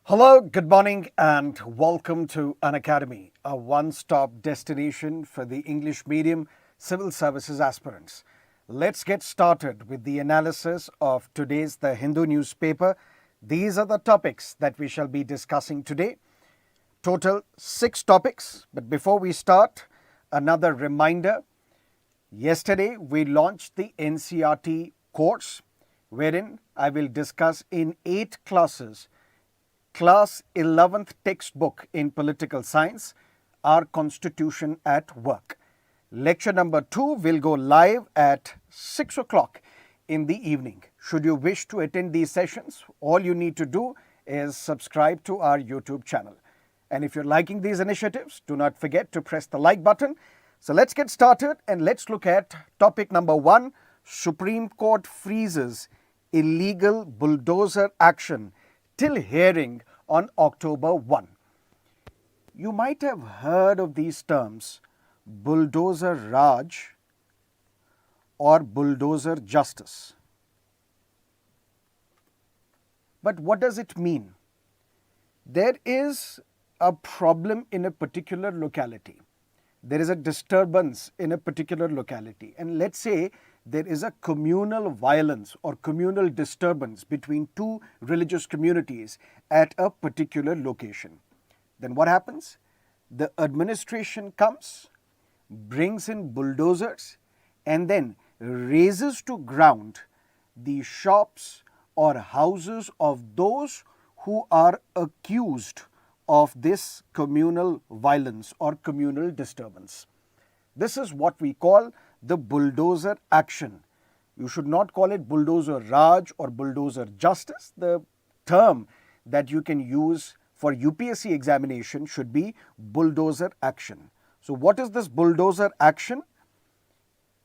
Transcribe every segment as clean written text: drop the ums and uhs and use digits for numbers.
Hello, good morning, and welcome to Unacademy, a one-stop destination for the English medium civil services aspirants. Let's get started with the analysis of today's The Hindu newspaper. These are the topics that we shall be discussing today. Total 6 topics, but before we start, another reminder. Yesterday, we launched the NCERT course, wherein I will discuss in 8 classes Class 11th textbook in political science, Our Constitution at Work. Lecture number 2 will go live at 6 o'clock in the evening. Should you wish to attend these sessions, all you need to do is subscribe to our YouTube channel. And if you're liking these initiatives, do not forget to press the like button. So let's get started and let's look at topic number 1, Supreme Court freezes illegal bulldozer action till hearing on October 1. You might have heard of these terms, bulldozer Raj or bulldozer justice. But what does it mean? There is a problem in a particular locality. There is a disturbance in a particular locality. And let's say there is a communal violence or communal disturbance between 2 religious communities at a particular location. Then what happens? The administration comes, brings in bulldozers, and then razes to ground the shops or houses of those who are accused of this communal violence or communal disturbance. This is what we call the bulldozer action. You should not call it bulldozer Raj or bulldozer justice. The term that you can use for UPSC examination should be bulldozer action. So what is this bulldozer action?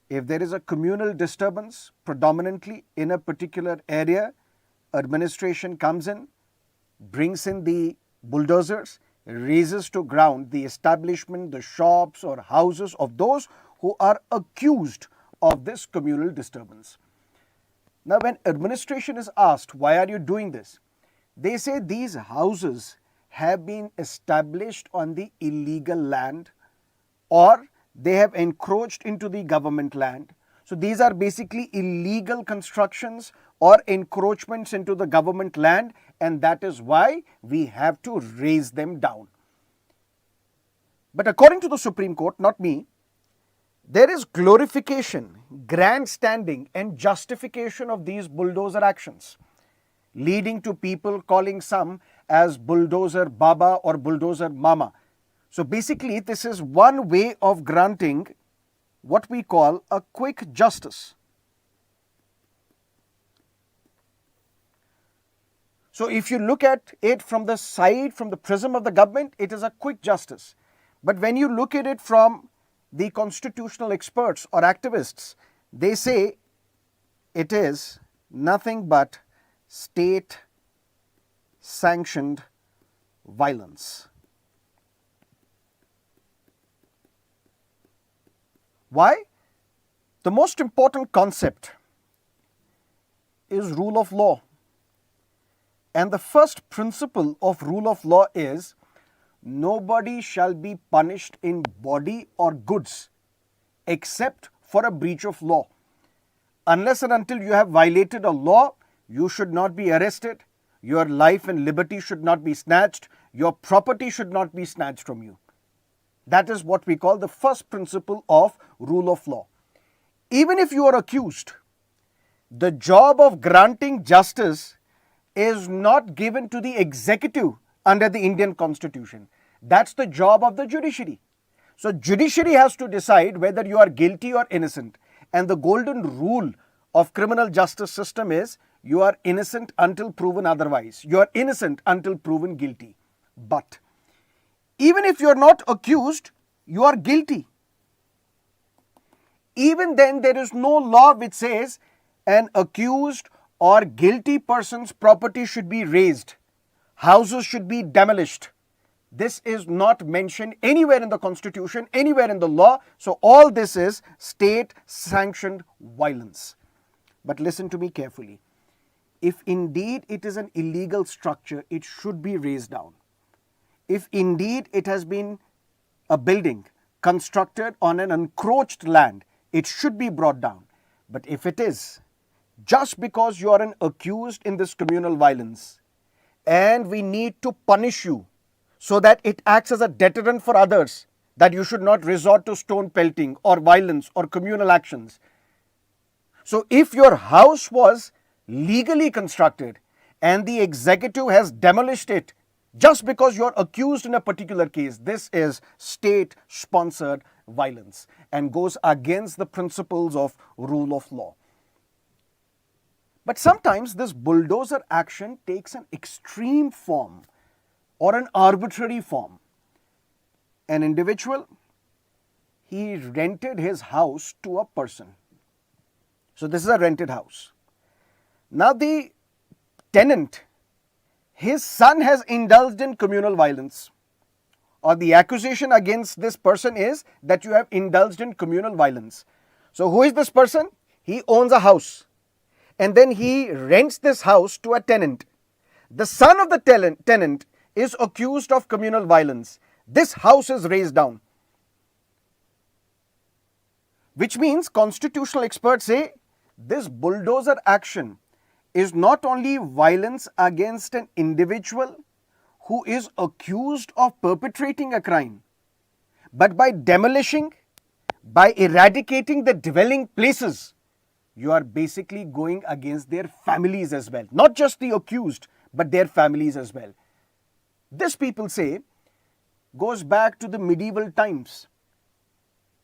If there is a communal disturbance predominantly in a particular area, administration comes in, brings in the bulldozers, razes to ground the establishment, the shops or houses of those who are accused of this communal disturbance. Now, when administration is asked, why are you doing this? They say these houses have been established on the illegal land or they have encroached into the government land. So these are basically illegal constructions or encroachments into the government land, and that is why we have to raze them down. But according to the Supreme Court, not me, there is glorification, grandstanding and justification of these bulldozer actions, leading to people calling some as bulldozer Baba or bulldozer Mama. So basically, this is one way of granting what we call a quick justice. So if you look at it from the side, from the prism of the government, it is a quick justice. But when you look at it from the constitutional experts or activists, they say it is nothing but state-sanctioned violence. Why? The most important concept is rule of law. And the first principle of rule of law is nobody shall be punished in body or goods except for a breach of law. Unless and until you have violated a law, you should not be arrested, your life and liberty should not be snatched, your property should not be snatched from you. That is what we call the first principle of rule of law. Even if you are accused, the job of granting justice is not given to the executive under the Indian Constitution. That's the job of the judiciary. So judiciary has to decide whether you are guilty or innocent. And the golden rule of criminal justice system is you are innocent until proven otherwise. You are innocent until proven guilty. But even if you are not accused, you are guilty. Even then, there is no law which says an accused or guilty person's property should be razed, houses should be demolished. This is not mentioned anywhere in the Constitution, anywhere in the law. So all this is state-sanctioned violence. But listen to me carefully. if indeed it is an illegal structure, it should be razed down. If indeed it has been a building constructed on an encroached land, it should be brought down. But if it is, just because you are an accused in this communal violence, and we need to punish you so that it acts as a deterrent for others, that you should not resort to stone pelting or violence or communal actions. So if your house was legally constructed and the executive has demolished it just because you're accused in a particular case, this is state-sponsored violence and goes against the principles of rule of law. But sometimes this bulldozer action takes an extreme form or an arbitrary form. An individual, he rented his house to a person. So this is a rented house. Now the tenant, his son has indulged in communal violence, or the accusation against this person is that you have indulged in communal violence. So who is this person? He owns a house and then he rents this house to a tenant. The son of the tenant is accused of communal violence. This house is razed down. Which means constitutional experts say this bulldozer action is not only violence against an individual who is accused of perpetrating a crime, but by demolishing, by eradicating the dwelling places, you are basically going against their families as well. Not just the accused, but their families as well. This, people say, goes back to the medieval times.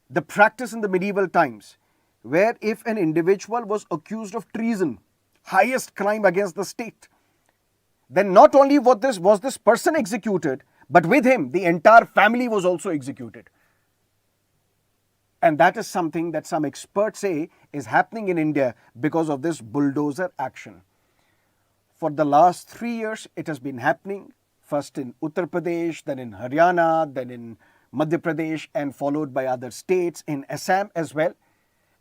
The practice in the medieval times, where if an individual was accused of treason, highest crime against the state, then not only was this person executed, but with him the entire family was also executed. And that is something that some experts say is happening in India because of this bulldozer action. For the last 3 years, it has been happening, first in Uttar Pradesh, then in Haryana, then in Madhya Pradesh, and followed by other states, in Assam as well.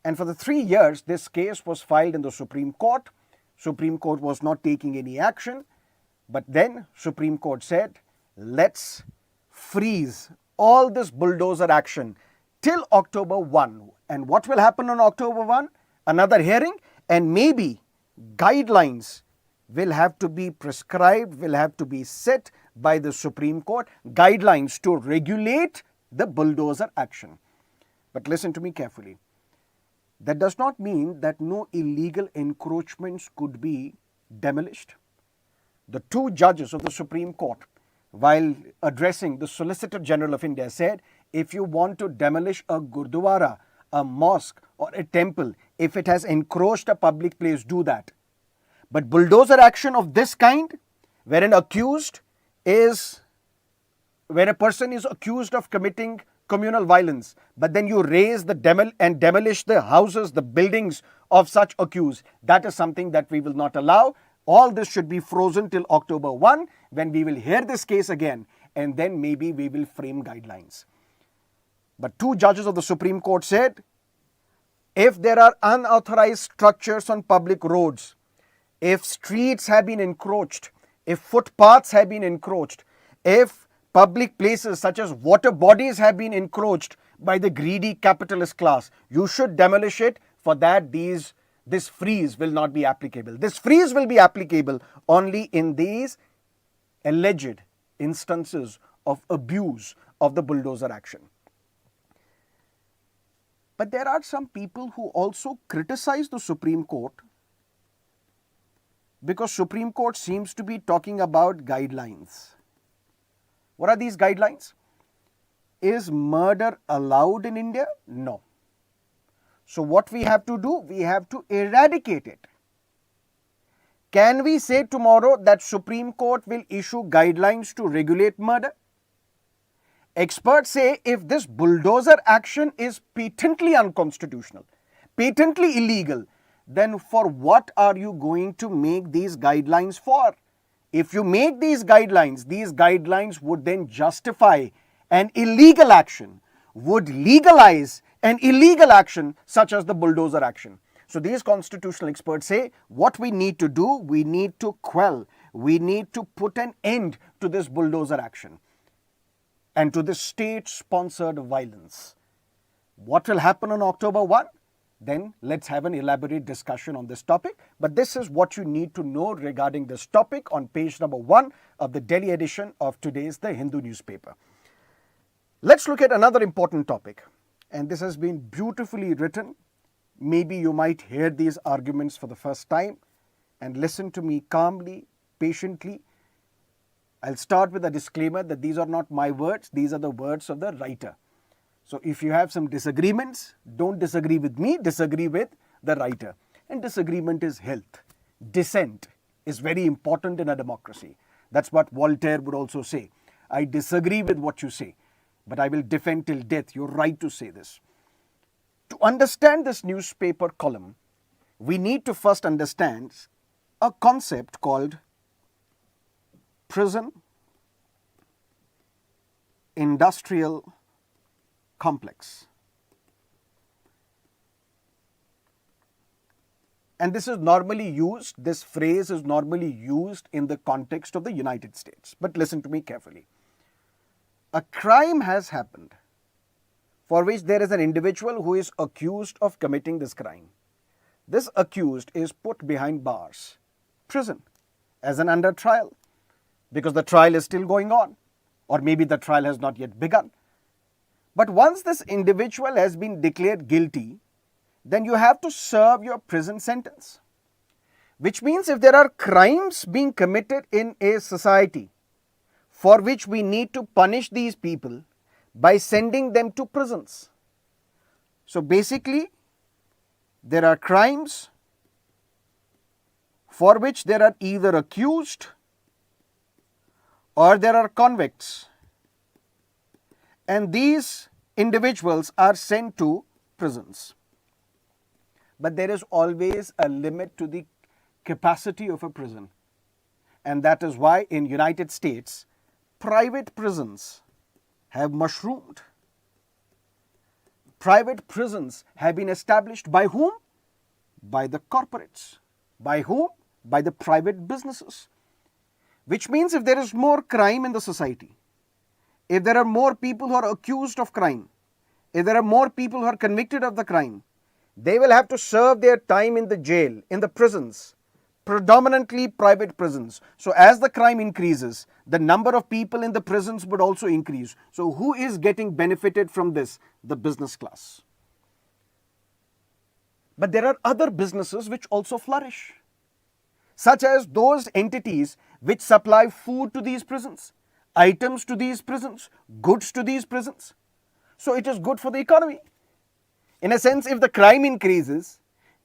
And for the 3 years, this case was filed in the Supreme Court. Supreme Court was not taking any action. But then Supreme Court said, let's freeze all this bulldozer action till October 1. And what will happen on October 1? Another hearing, and maybe guidelines will have to be prescribed, will have to be set by the Supreme Court, guidelines to regulate the bulldozer action. But listen to me carefully. That does not mean that no illegal encroachments could be demolished. The two judges of the Supreme Court, while addressing the Solicitor General of India, said, if you want to demolish a gurdwara, a mosque or a temple, if it has encroached a public place, do that. But bulldozer action of this kind, where a person is accused of committing communal violence, but then you raze and demolish the houses, the buildings of such accused, that is something that we will not allow. All this should be frozen till October 1, when we will hear this case again, and then maybe we will frame guidelines. But two judges of the Supreme Court said, if there are unauthorized structures on public roads, if streets have been encroached, if footpaths have been encroached, if public places such as water bodies have been encroached by the greedy capitalist class, you should demolish it. For that, this freeze will not be applicable. This freeze will be applicable only in these alleged instances of abuse of the bulldozer action. But there are some people who also criticize the Supreme Court because Supreme Court seems to be talking about guidelines. What are these guidelines? Is murder allowed in India? No. So what we have to do? We have to eradicate it. Can we say tomorrow that Supreme Court will issue guidelines to regulate murder? Experts say if this bulldozer action is patently unconstitutional, patently illegal, then for what are you going to make these guidelines for? If you make these guidelines would then justify an illegal action, would legalize an illegal action such as the bulldozer action. So these constitutional experts say what we need to do, we need to quell, we need to put an end to this bulldozer action and to this state-sponsored violence. What will happen on October 1? Then let's have an elaborate discussion on this topic. But this is what you need to know regarding this topic on page number 1 of the Delhi edition of today's The Hindu newspaper. Let's look at another important topic. And this has been beautifully written. Maybe you might hear these arguments for the first time and listen to me calmly, patiently. I'll start with a disclaimer that these are not my words. These are the words of the writer. So if you have some disagreements, don't disagree with me, disagree with the writer. And disagreement is health. Dissent is very important in a democracy. That's what Voltaire would also say. I disagree with what you say, but I will defend till death your right to say this. To understand this newspaper column, we need to first understand a concept called prison industrial complex. And this is normally used, this phrase is normally used in the context of the United States. But listen to me carefully. A crime has happened for which there is an individual who is accused of committing this crime. This accused is put behind bars, prison, as an under trial, because the trial is still going on, or maybe the trial has not yet begun. But once this individual has been declared guilty, then you have to serve your prison sentence. Which means if there are crimes being committed in a society for which we need to punish these people by sending them to prisons. So basically, there are crimes for which there are either accused or there are convicts. And these individuals are sent to prisons. But there is always a limit to the capacity of a prison. And that is why in United States, private prisons have mushroomed. Private prisons have been established by whom? By the corporates. By whom? By the private businesses. Which means if there is more crime in the society, if there are more people who are accused of crime, if there are more people who are convicted of the crime, they will have to serve their time in the jail, in the prisons, predominantly private prisons. So as the crime increases, the number of people in the prisons would also increase. So who is getting benefited from this? The business class. But there are other businesses which also flourish, such as those entities which supply food to these prisons, items to these prisons, goods to these prisons. So it is good for the economy. In a sense, if the crime increases,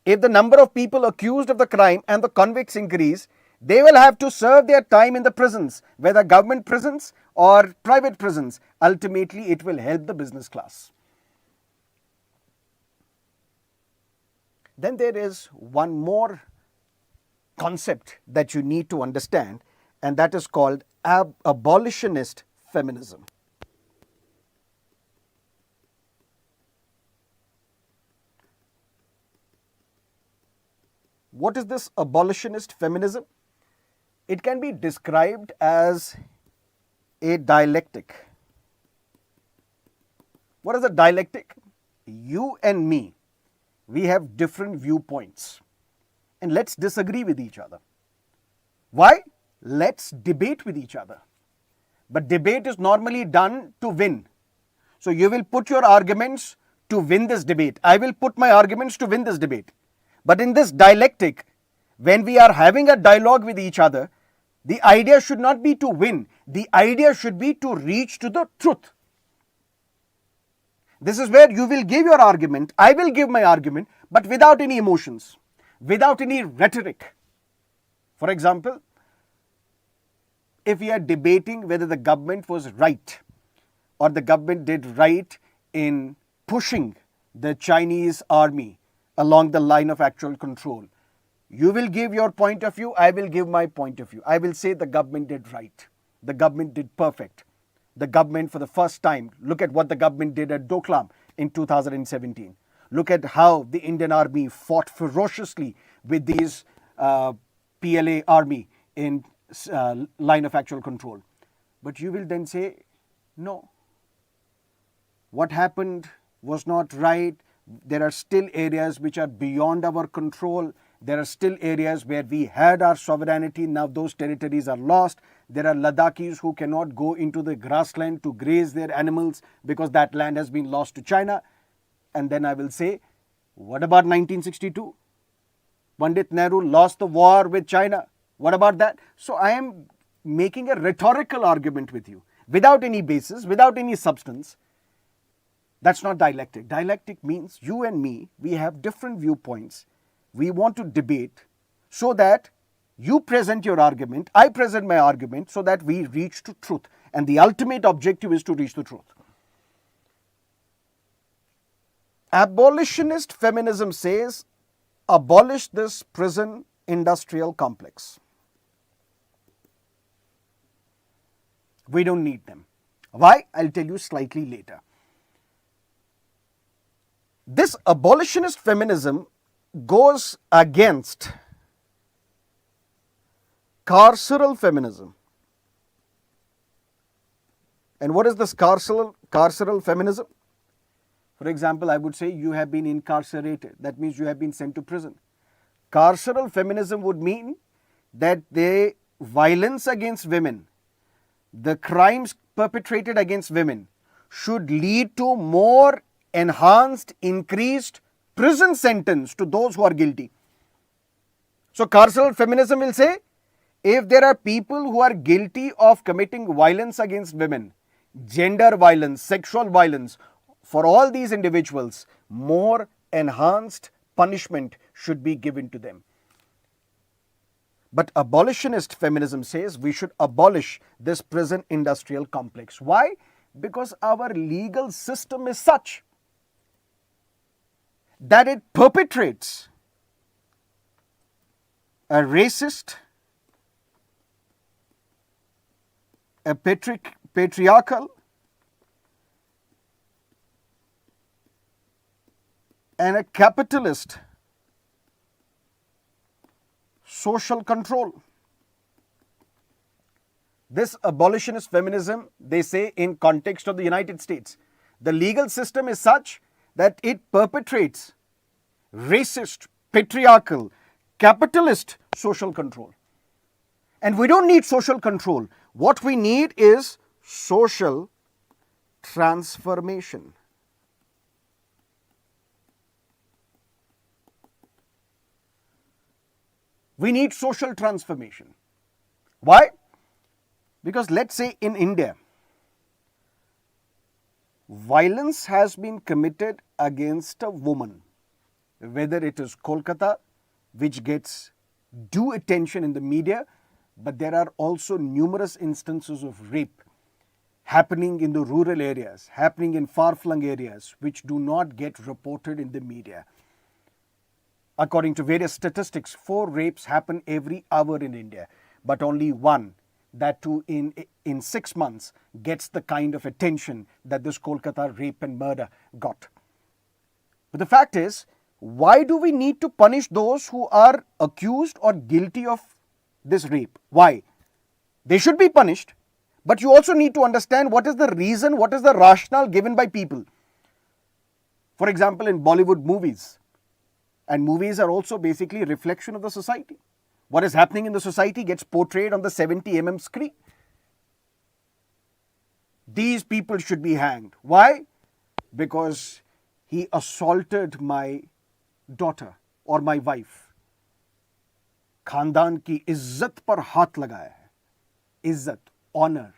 if the number of people accused of the crime and the convicts increase, they will have to serve their time in the prisons, whether government prisons or private prisons. Ultimately, it will help the business class. Then there is one more concept that you need to understand, and that is called abolitionist feminism. What is this abolitionist feminism? It can be described as a dialectic. What is a dialectic? You and me, we have different viewpoints, and let's disagree with each other. Why? Let's debate with each other. But debate is normally done to win. So you will put your arguments to win this debate. I will put my arguments to win this debate. But in this dialectic, when we are having a dialogue with each other, the idea should not be to win. The idea should be to reach to the truth. This is where you will give your argument, I will give my argument, but without any emotions, without any rhetoric. For example, if we are debating whether the government was right or the government did right in pushing the Chinese army along the line of actual control, you will give your point of view, I will give my point of view. I will say the government did right. The government did perfect. The government for the first time, look at what the government did at Doklam in 2017. Look at how the Indian army fought ferociously with these PLA army in line of actual control. But you will then say, no, what happened was not right. There are still areas which are beyond our control. There are still areas where we had our sovereignty. Now those territories are lost. There are Ladakhis who cannot go into the grassland to graze their animals because that land has been lost to China. And then I will say, what about 1962? Pandit Nehru lost the war with China. What about that? So I am making a rhetorical argument with you without any basis, without any substance. That's not dialectic. Dialectic means you and me, we have different viewpoints. We want to debate so that you present your argument, I present my argument, so that we reach to truth. And the ultimate objective is to reach the truth. Abolitionist feminism says, abolish this prison industrial complex. We don't need them. Why? I'll tell you slightly later. This abolitionist feminism goes against carceral feminism. And what is this carceral feminism? For example, I would say you have been incarcerated. That means you have been sent to prison. Carceral feminism would mean that the violence against women, the crimes perpetrated against women should lead to more enhanced, increased prison sentence to those who are guilty. So carceral feminism will say, if there are people who are guilty of committing violence against women, gender violence, sexual violence, for all these individuals, more enhanced punishment should be given to them. But abolitionist feminism says we should abolish this prison industrial complex. Why? Because our legal system is such that it perpetrates a racist, a patriarchal, and a capitalist social control. This abolitionist feminism, they say in context of the United States, the legal system is such that it perpetrates racist, patriarchal, capitalist social control. And we don't need social control. What we need is social transformation. We need social transformation. Why? Because let's say in India, violence has been committed against a woman, whether it is Kolkata, which gets due attention in the media, but there are also numerous instances of rape happening in the rural areas, happening in far-flung areas, which do not get reported in the media. According to various statistics, 4 rapes happen every hour in India, but only one, that too in 6 months, gets the kind of attention that this Kolkata rape and murder got. But the fact is, why do we need to punish those who are accused or guilty of this rape? Why? They should be punished, but you also need to understand what is the reason, what is the rationale given by people. For example, in Bollywood movies, and movies are also basically a reflection of the society. What is happening in the society gets portrayed on the 70 screen. These people should be hanged. Why? Because he assaulted my daughter or my wife. Khandan ki izzat par haath lagaya hai. Izzat, honor.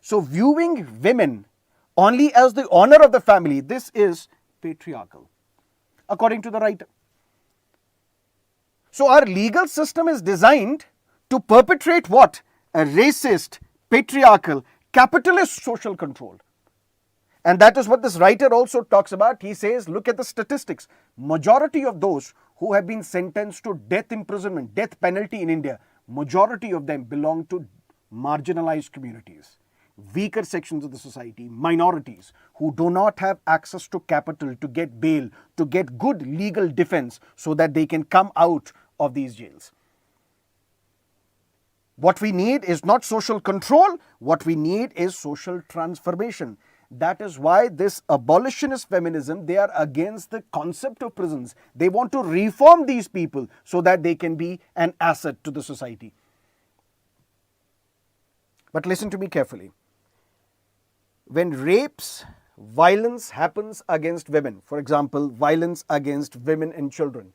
So viewing women only as the honor of the family, this is patriarchal, according to the writer. So our legal system is designed to perpetrate what? A racist, patriarchal, capitalist social control. And that is what this writer also talks about. He says, look at the statistics. Majority of those who have been sentenced to death imprisonment, death penalty in India, majority of them belong to marginalized communities. weaker sections of the society, minorities who do not have access to capital, to get bail, to get good legal defense so that they can come out of these jails. What we need is not social control, what we need is social transformation. That is why this abolitionist feminism, they are against the concept of prisons. They want to reform these people so that they can be an asset to the society. But listen to me carefully. When rapes, violence happens against women, for example, violence against women and children,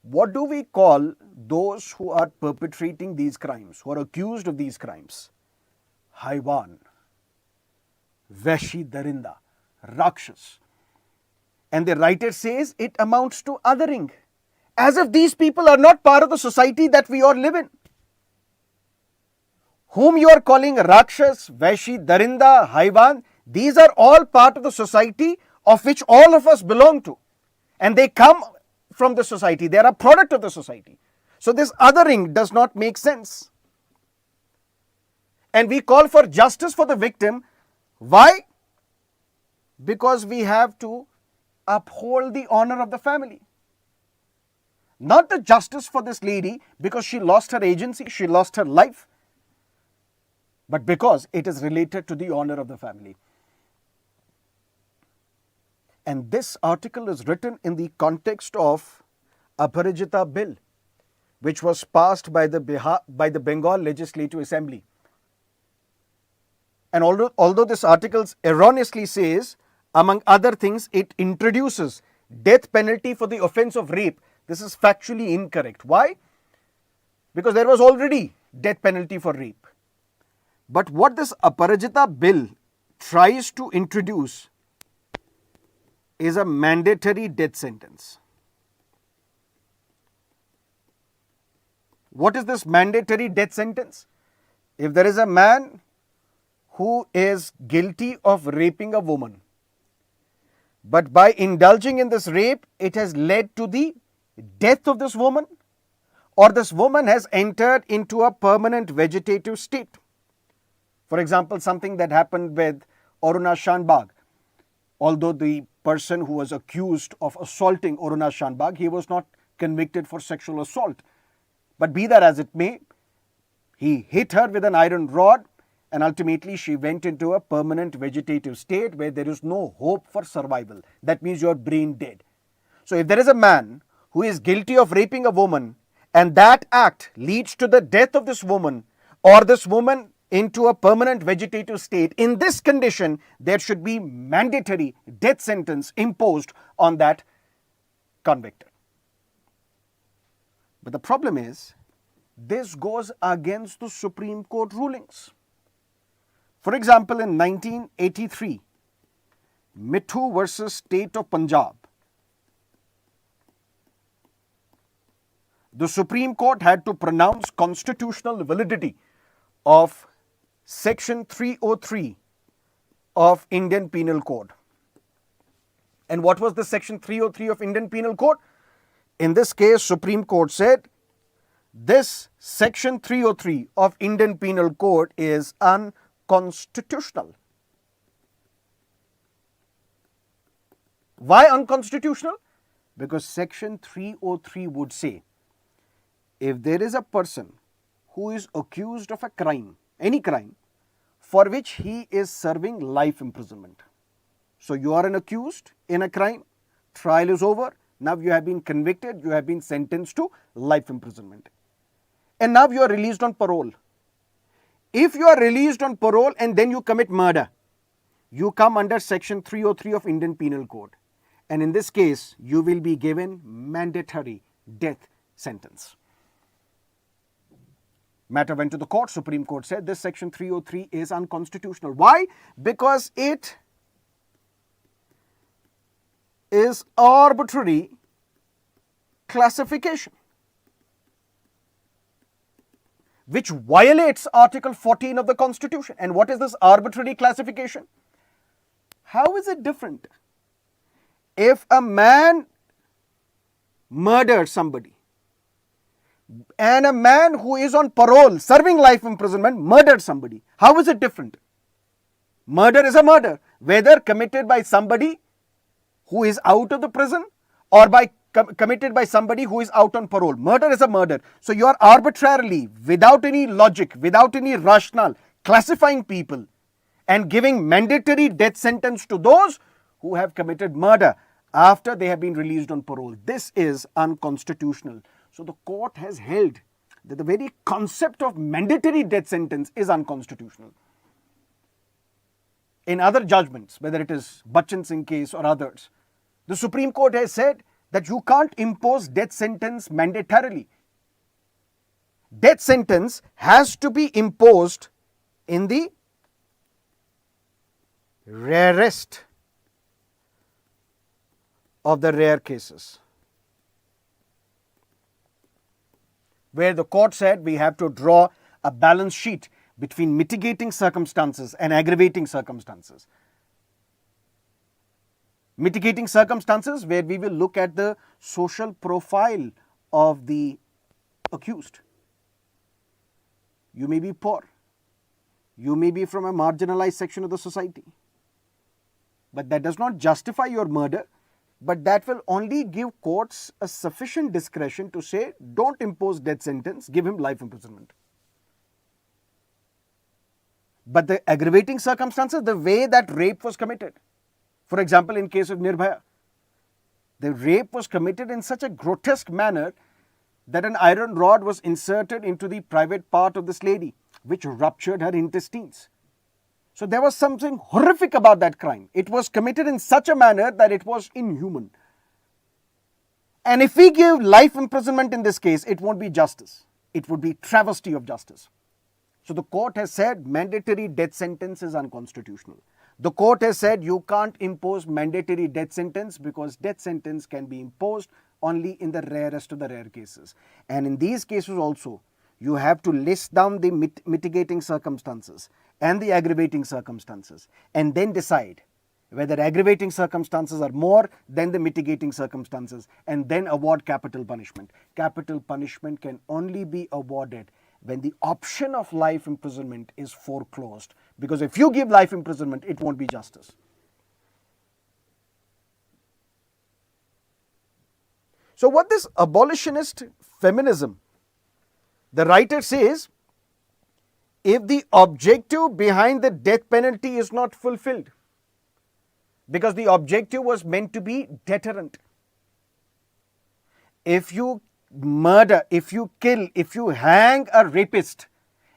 what do we call those who are perpetrating these crimes, who are accused of these crimes? Haiwan, Vashi Darinda, Rakshas. And the writer says it amounts to othering, as if these people are not part of the society that we all live in. Whom you are calling Rakshas, Vashi, Darinda, Haiwan, these are all part of the society of which all of us belong to. And they come from the society, they are a product of the society. So this othering does not make sense. And we call for justice for the victim. Why? Because we have to uphold the honor of the family. Not the justice for this lady because she lost her agency, she lost her life, but because it is related to the honor of the family. And this article is written in the context of Aparajita Bill, which was passed by the Bengal Legislative Assembly. And although this article erroneously says, among other things, it introduces death penalty for the offence of rape, this is factually incorrect. Why? Because there was already death penalty for rape. But what this Aparajita Bill tries to introduce is a mandatory death sentence. What is this mandatory death sentence? If there is a man who is guilty of raping a woman, but by indulging in this rape, it has led to the death of this woman, or this woman has entered into a permanent vegetative state. For example, something that happened with Aruna Shanbag. Although the person who was accused of assaulting Aruna Shanbag, he was not convicted for sexual assault. But be that as it may, he hit her with an iron rod and ultimately she went into a permanent vegetative state where there is no hope for survival. That means you are brain dead. So if there is a man who is guilty of raping a woman and that act leads to the death of this woman or this woman into a permanent vegetative state, in this condition, there should be mandatory death sentence imposed on that convicted. But the problem is, this goes against the Supreme Court rulings. For example, in 1983, Mithu versus State of Punjab, the Supreme Court had to pronounce constitutional validity of Section 303 of Indian Penal Code. And what was the Section 303 of Indian Penal Code? In this case, Supreme Court said, this Section 303 of Indian Penal Code is unconstitutional. Why unconstitutional? Because Section 303 would say, if there is a person who is accused of a crime, any crime, for which he is serving life imprisonment. So you are an accused in a crime, trial is over, now you have been convicted, you have been sentenced to life imprisonment. And now you are released on parole. If you are released on parole and then you commit murder, you come under Section 303 of Indian Penal Code. And in this case, you will be given mandatory death sentence. Matter went to the court. Supreme Court said this Section 303 is unconstitutional. Why? Because it is arbitrary classification, which violates Article 14 of the Constitution. And what is this arbitrary classification? How is it different? If a man murdered somebody, and a man who is on parole, serving life imprisonment, murdered somebody, how is it different? Murder is a murder, whether committed by somebody who is out of the prison or committed by somebody who is out on parole. Murder is a murder. So you are arbitrarily, without any logic, without any rationale, classifying people and giving mandatory death sentence to those who have committed murder after they have been released on parole. This is unconstitutional. So the court has held that the very concept of mandatory death sentence is unconstitutional. In other judgments, whether it is Bachchan Singh case or others, the Supreme Court has said that you can't impose death sentence mandatorily. Death sentence has to be imposed in the rarest of the rare cases, where the court said we have to draw a balance sheet between mitigating circumstances and aggravating circumstances. Mitigating circumstances where we will look at the social profile of the accused. You may be poor. You may be from a marginalized section of the society. But that does not justify your murder, but that will only give courts a sufficient discretion to say, don't impose death sentence, give him life imprisonment. But the aggravating circumstances, the way that rape was committed, for example, in case of Nirbhaya, the rape was committed in such a grotesque manner that an iron rod was inserted into the private part of this lady, which ruptured her intestines. So there was something horrific about that crime. It was committed in such a manner that it was inhuman. And if we give life imprisonment in this case, it won't be justice. It would be travesty of justice. So the court has said mandatory death sentence is unconstitutional. The court has said you can't impose mandatory death sentence because death sentence can be imposed only in the rarest of the rare cases. And in these cases also, you have to list down the mitigating circumstances and the aggravating circumstances and then decide whether aggravating circumstances are more than the mitigating circumstances and then award capital punishment. Capital punishment can only be awarded when the option of life imprisonment is foreclosed. Because if you give life imprisonment, it won't be justice. So what this abolitionist feminism, the writer says, if the objective behind the death penalty is not fulfilled, because the objective was meant to be deterrent. If you murder, if you kill, if you hang a rapist,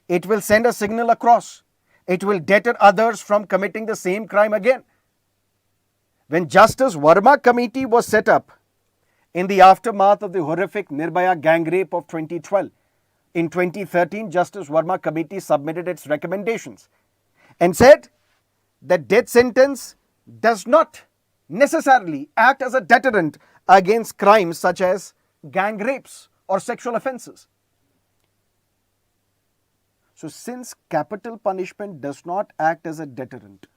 it will send a signal across. It will deter others from committing the same crime again. When Justice Verma Committee was set up in the aftermath of the horrific Nirbhaya gang rape of 2012, in 2013, Justice Verma Committee submitted its recommendations and said that death sentence does not necessarily act as a deterrent against crimes such as gang rapes or sexual offences. So since capital punishment does not act as a deterrent,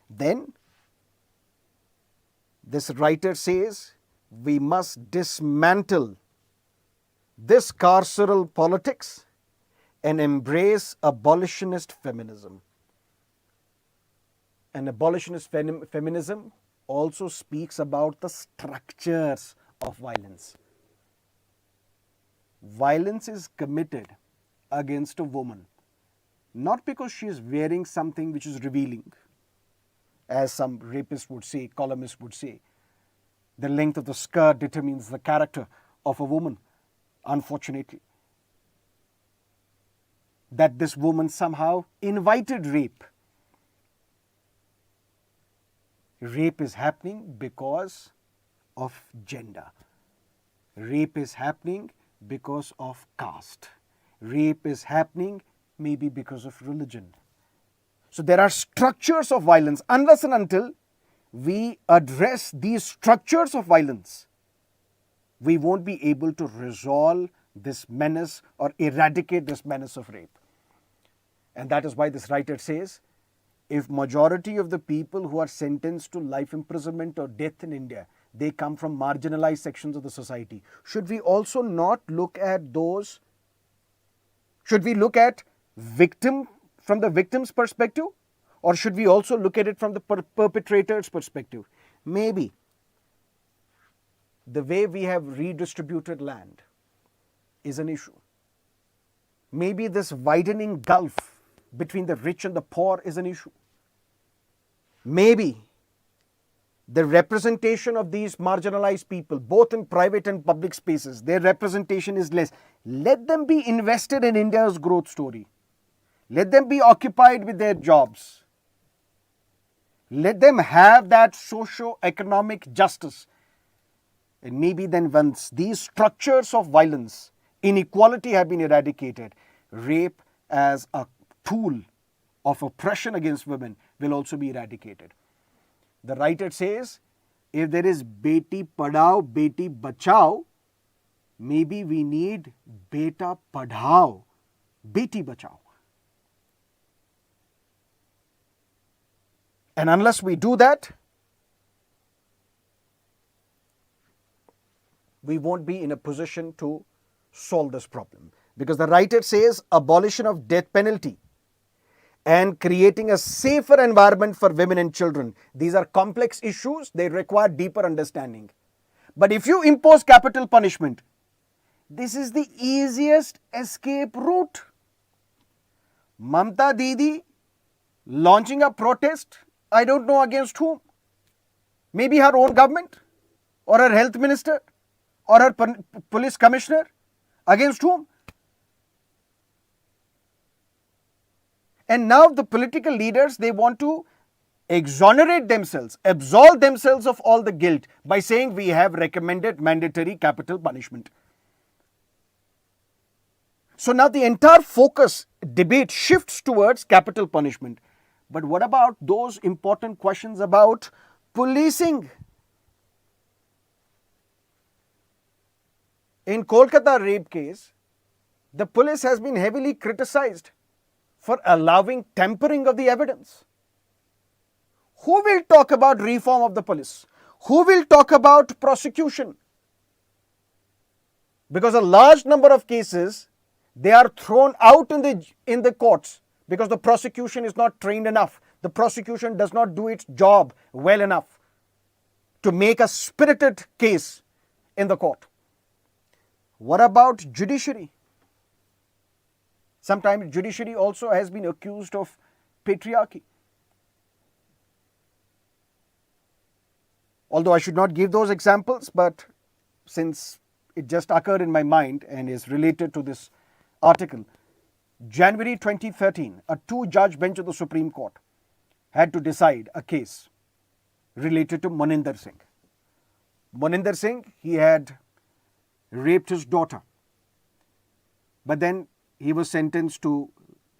then this writer says we must dismantle this carceral politics and embrace abolitionist feminism. And abolitionist feminism also speaks about the structures of violence. Violence is committed against a woman not because she is wearing something which is revealing, as some rapists would say, columnists would say. The length of the skirt determines the character of a woman, unfortunately. That this woman somehow invited rape. Rape is happening because of gender. Rape is happening because of caste. Rape is happening maybe because of religion. So there are structures of violence. Unless and until we address these structures of violence, we won't be able to resolve this menace or eradicate this menace of rape. And that is why this writer says, if majority of the people who are sentenced to life imprisonment or death in India, they come from marginalized sections of the society, should we also not look at those? Should we look at victim from the victim's perspective, or should we also look at it from the perpetrator's perspective? Maybe the way we have redistributed land is an issue. Maybe this widening gulf between the rich and the poor is an issue. Maybe the representation of these marginalized people, both in private and public spaces, their representation is less. Let them be invested in India's growth story. Let them be occupied with their jobs. Let them have that socio-economic justice. And maybe then once these structures of violence, inequality have been eradicated, rape as a tool of oppression against women will also be eradicated. The writer says, if there is beti padhao, beti bachao, maybe we need beta padhao, beti bachao. And unless we do that, we won't be in a position to solve this problem. Because the writer says abolition of death penalty and creating a safer environment for women and children. These are complex issues. They require deeper understanding. But if you impose capital punishment, this is the easiest escape route. Mamta Didi launching a protest, I don't know against whom. Maybe her own government or her health minister or her police commissioner. Against whom? And now the political leaders, they want to exonerate themselves, absolve themselves of all the guilt by saying we have recommended mandatory capital punishment. So now the entire focus, debate shifts towards capital punishment. But what about those important questions about policing? In Kolkata rape case, the police has been heavily criticized for allowing tampering of the evidence. Who will talk about reform of the police? Who will talk about prosecution? Because a large number of cases, they are thrown out in the courts because the prosecution is not trained enough. The prosecution does not do its job well enough to make a spirited case in the court. What about judiciary? Sometimes judiciary also has been accused of patriarchy. Although I should not give those examples, but since it just occurred in my mind and is related to this article, January 2013, a two-judge bench of the Supreme Court had to decide a case related to Maninder Singh. Maninder Singh, he had raped his daughter, but then he was sentenced to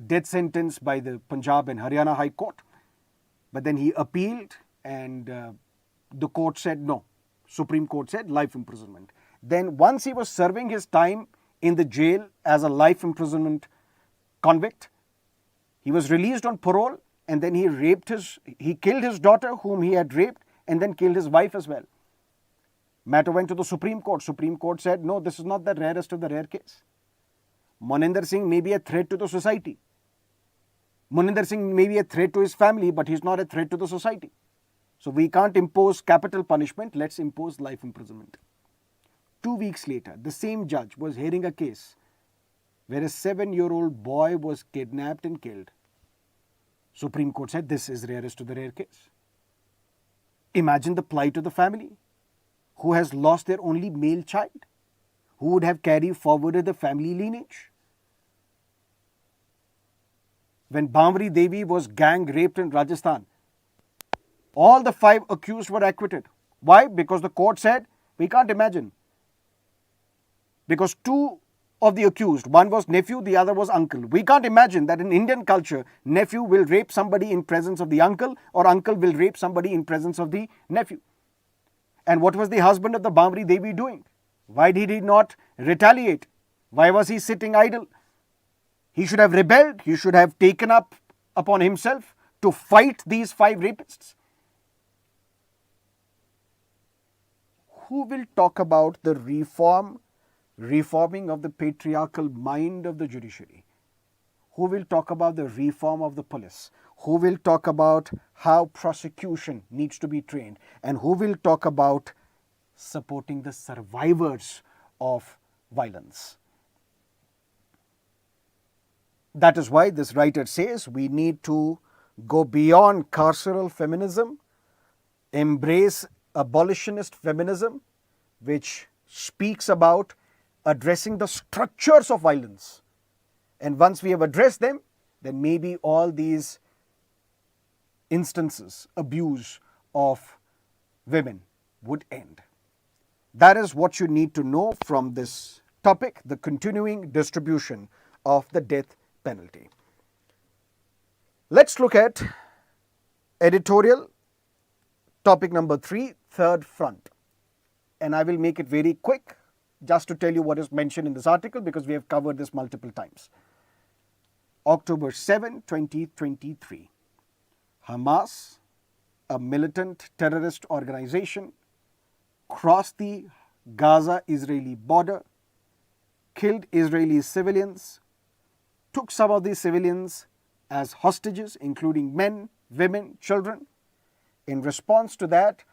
death sentence by the Punjab and Haryana High Court. But then he appealed and the court said no. Supreme Court said life imprisonment. Then once he was serving his time in the jail as a life imprisonment convict, he was released on parole and then he killed his daughter whom he had raped and then killed his wife as well. Matter went to the Supreme Court. Supreme Court said no, this is not the rarest of the rare case. Maninder Singh may be a threat to the society. Maninder Singh may be a threat to his family, but he's not a threat to the society. So we can't impose capital punishment, let's impose life imprisonment. 2 weeks later, the same judge was hearing a case where a 7-year-old boy was kidnapped and killed. Supreme Court said this is rarest of the rare case. Imagine the plight of the family who has lost their only male child, who would have carried forward the family lineage. When Bhamri Devi was gang raped in Rajasthan, all the 5 accused were acquitted. Why? Because the court said, we can't imagine. Because 2 of the accused, one was nephew, the other was uncle. We can't imagine that in Indian culture, nephew will rape somebody in presence of the uncle or uncle will rape somebody in presence of the nephew. And what was the husband of the Bhamri Devi doing? Why did he not retaliate? Why was he sitting idle? He should have rebelled. He should have taken up upon himself to fight these 5 rapists. Who will talk about the reforming of the patriarchal mind of the judiciary? who will talk about the reform of the police, who will talk about how prosecution needs to be trained, and who will talk about supporting the survivors of violence. That is why this writer says we need to go beyond carceral feminism, embrace abolitionist feminism, which speaks about addressing the structures of violence. And once we have addressed them, then maybe all these instances, abuse of women would end. That is what you need to know from this topic, the continuing distribution of the death penalty. Let's look at editorial, topic number 3, third front. And I will make it very quick just to tell you what is mentioned in this article because we have covered this multiple times. October 7, 2023. Hamas, a militant terrorist organization, crossed the Gaza-Israeli border, killed Israeli civilians, took some of these civilians as hostages, including men, women, children. In response to that,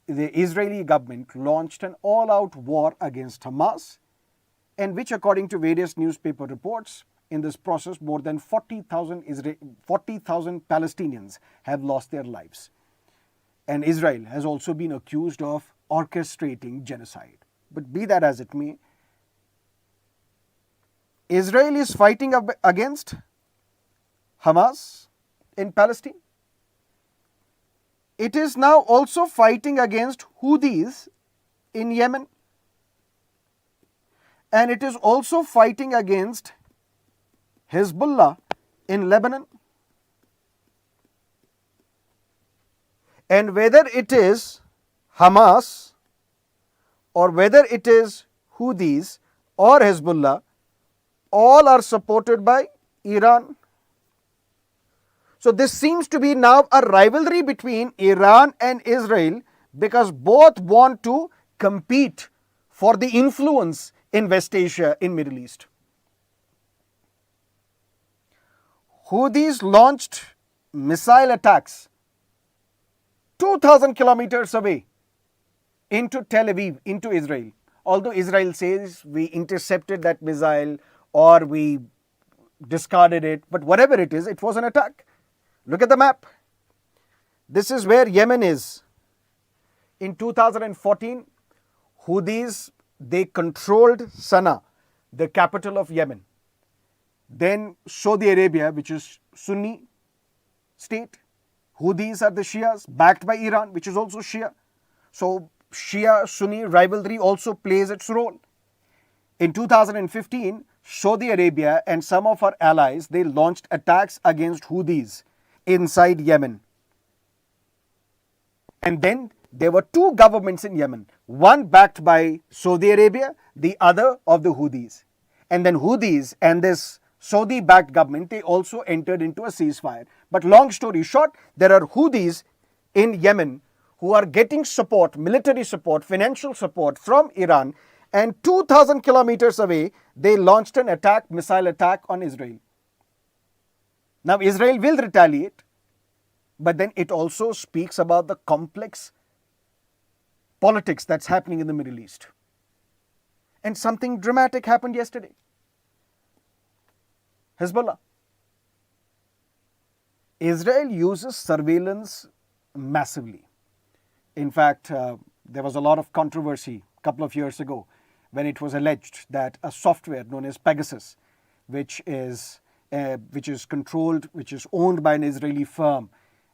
the Israeli government launched an all-out war against Hamas, and which, according to various newspaper reports, in this process, more than 40,000 Palestinians have lost their lives. And Israel has also been accused of orchestrating genocide. But be that as it may, Israel is fighting against Hamas in Palestine. It is now also fighting against Houthis in Yemen. And it is also fighting against Hezbollah in Lebanon. And whether it is Hamas or whether it is Houthis or Hezbollah, all are supported by Iran. So this seems to be now a rivalry between Iran and Israel because both want to compete for the influence in West Asia, in Middle East. Houthis launched missile attacks 2,000 kilometers away into Tel Aviv, into Israel. Although Israel says we intercepted that missile or we discarded it, but whatever it is, it was an attack. Look at the map. This is where Yemen is. In 2014, Houthis, they controlled Sana'a, the capital of Yemen. Then Saudi Arabia, which is Sunni state. Houthis are the Shias, backed by Iran, which is also Shia. So Shia-Sunni rivalry also plays its role. In 2015, Saudi Arabia and some of our allies, they launched attacks against Houthis inside Yemen. And then there were two governments in Yemen, one backed by Saudi Arabia, the other of the Houthis. And then Houthis and this Saudi-backed government, they also entered into a ceasefire. But long story short, there are Houthis in Yemen who are getting support, military support, financial support from Iran, and 2,000 kilometers away, they launched an attack, missile attack on Israel. Now, Israel will retaliate, but then it also speaks about the complex politics that's happening in the Middle East. And something dramatic happened yesterday. Hezbollah. Israel uses surveillance massively. In fact, there was a lot of controversy a couple of years ago when it was alleged that a software known as Pegasus, which is controlled, which is owned by an Israeli firm,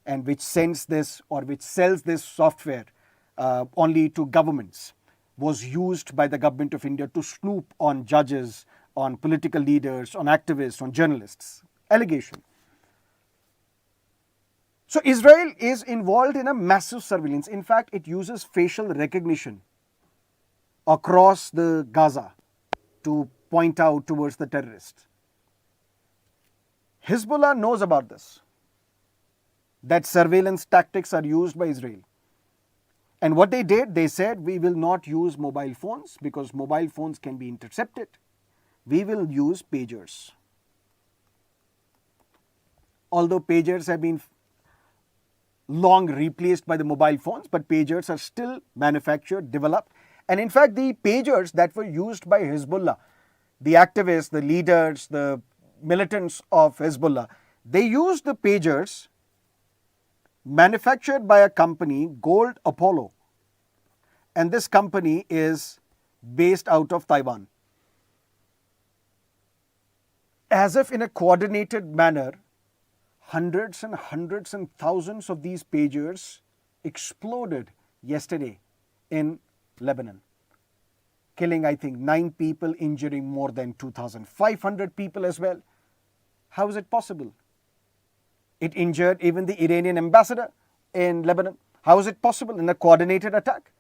and which sends this or which sells this software only to governments, was used by the government of India to snoop on judges, on political leaders, on activists, on journalists. Allegation. So Israel is involved in a massive surveillance. In fact, it uses facial recognition across the Gaza to point out towards the terrorists. Hezbollah knows about this, that surveillance tactics are used by Israel. And what they did, they said, we will not use mobile phones because mobile phones can be intercepted. We will use pagers. although pagers have been long replaced by the mobile phones, but pagers are still manufactured, developed. And in fact, the pagers that were used by Hezbollah, the activists, the leaders, the militants of Hezbollah, they used the pagers manufactured by a company, Gold Apollo. And this company is based out of Taiwan. As if in a coordinated manner, hundreds and thousands of these pagers exploded yesterday in Lebanon, killing, I think, 9 people, injuring more than 2,500 people as well. How is it possible? It injured even the Iranian ambassador in Lebanon. How is it possible in a coordinated attack?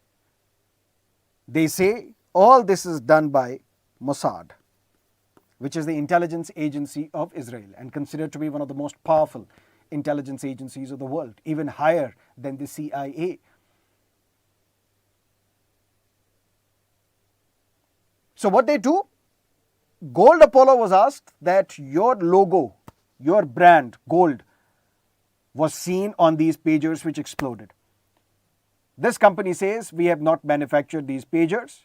They say all this is done by Mossad, which is the intelligence agency of Israel and considered to be one of the most powerful intelligence agencies of the world, even higher than the CIA. So what they do, Gold Apollo was asked that your logo, your brand, Gold, was seen on these pagers which exploded. This company says, we have not manufactured these pagers.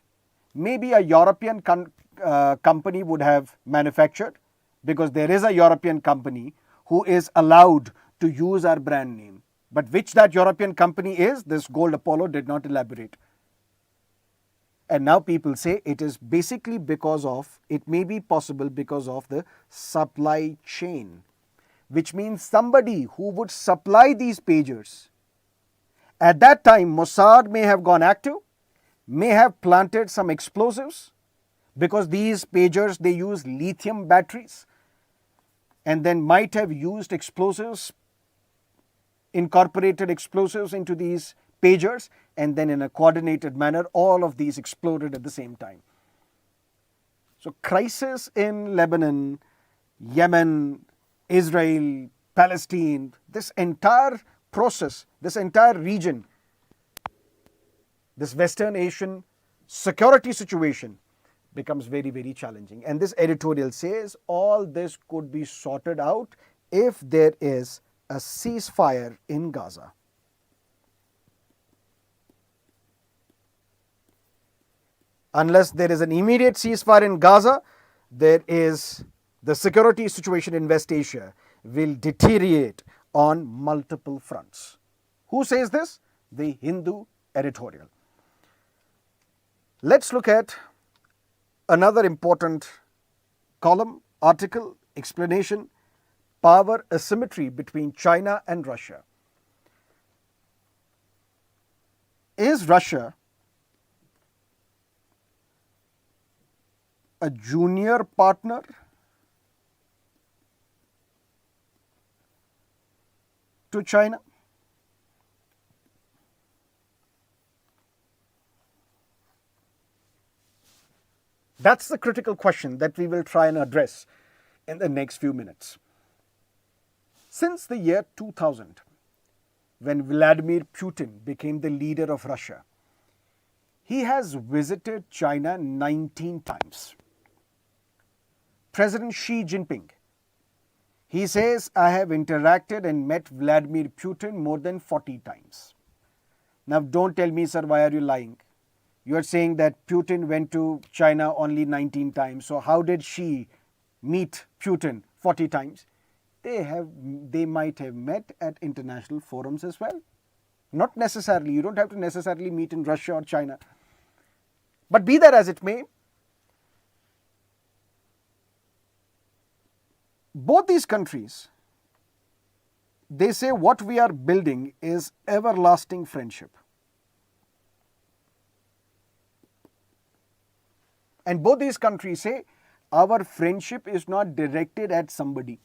Maybe a European company would have manufactured, because there is a European company who is allowed to use our brand name. But which that European company is, this Gold Apollo did not elaborate. And now people say it is basically because of, it may be possible because of the supply chain, which means somebody who would supply these pagers. At that time, Mossad may have gone active, may have planted some explosives, because these pagers, they use lithium batteries, and then might have used explosives, incorporated explosives into these pagers, and then in a coordinated manner, all of these exploded at the same time. So crisis in Lebanon, Yemen, Israel, Palestine, this entire process, this entire region, this Western Asian security situation becomes very, very challenging. And this editorial says all this could be sorted out if there is a ceasefire in Gaza. Unless there is an immediate ceasefire in Gaza, there is the security situation in West Asia will deteriorate on multiple fronts. Who says this? The Hindu editorial. Let's look at another important column, article, explanation, power asymmetry between China and Russia. Is Russia a junior partner to China? That's the critical question that we will try and address in the next few minutes. Since the year 2000, when Vladimir Putin became the leader of Russia, he has visited China 19 times. President Xi Jinping, he says, I have interacted and met Vladimir Putin more than 40 times. Now don't tell me, sir, why are you lying? You are saying that Putin went to China only 19 times. So how did Xi meet Putin 40 times? They might have met at international forums as well. Not necessarily. You don't have to necessarily meet in Russia or China. But be that as it may, both these countries, they say what we are building is everlasting friendship. And both these countries say our friendship is not directed at somebody.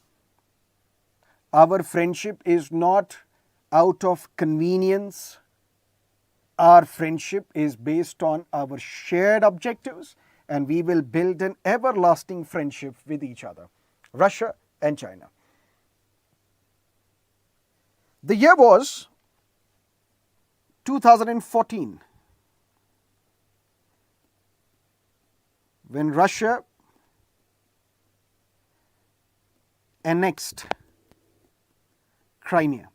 Our friendship is not out of convenience. Our friendship is based on our shared objectives, and we will build an everlasting friendship with each other, Russia and China. The year was 2014, when Russia annexed Crimea.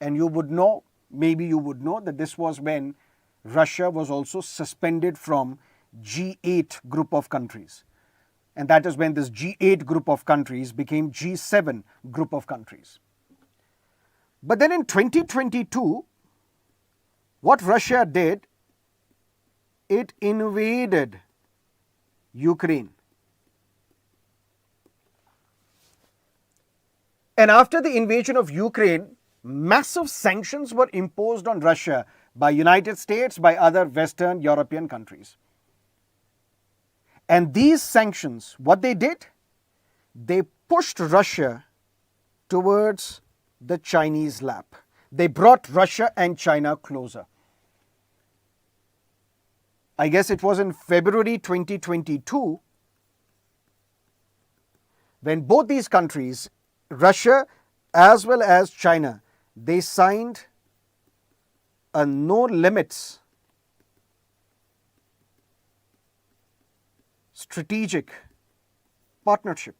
And you would know, maybe you would know, that this was when Russia was also suspended from G8 group of countries. And that is when this G8 group of countries became G7 group of countries. But then in 2022, what Russia did, it invaded Ukraine. And after the invasion of Ukraine, massive sanctions were imposed on Russia by United States, by other Western European countries. And these sanctions, what they did, they pushed Russia towards the Chinese lap. They brought Russia and China closer. I guess it was in February 2022 when both these countries, Russia as well as China, they signed a no limits strategic partnership.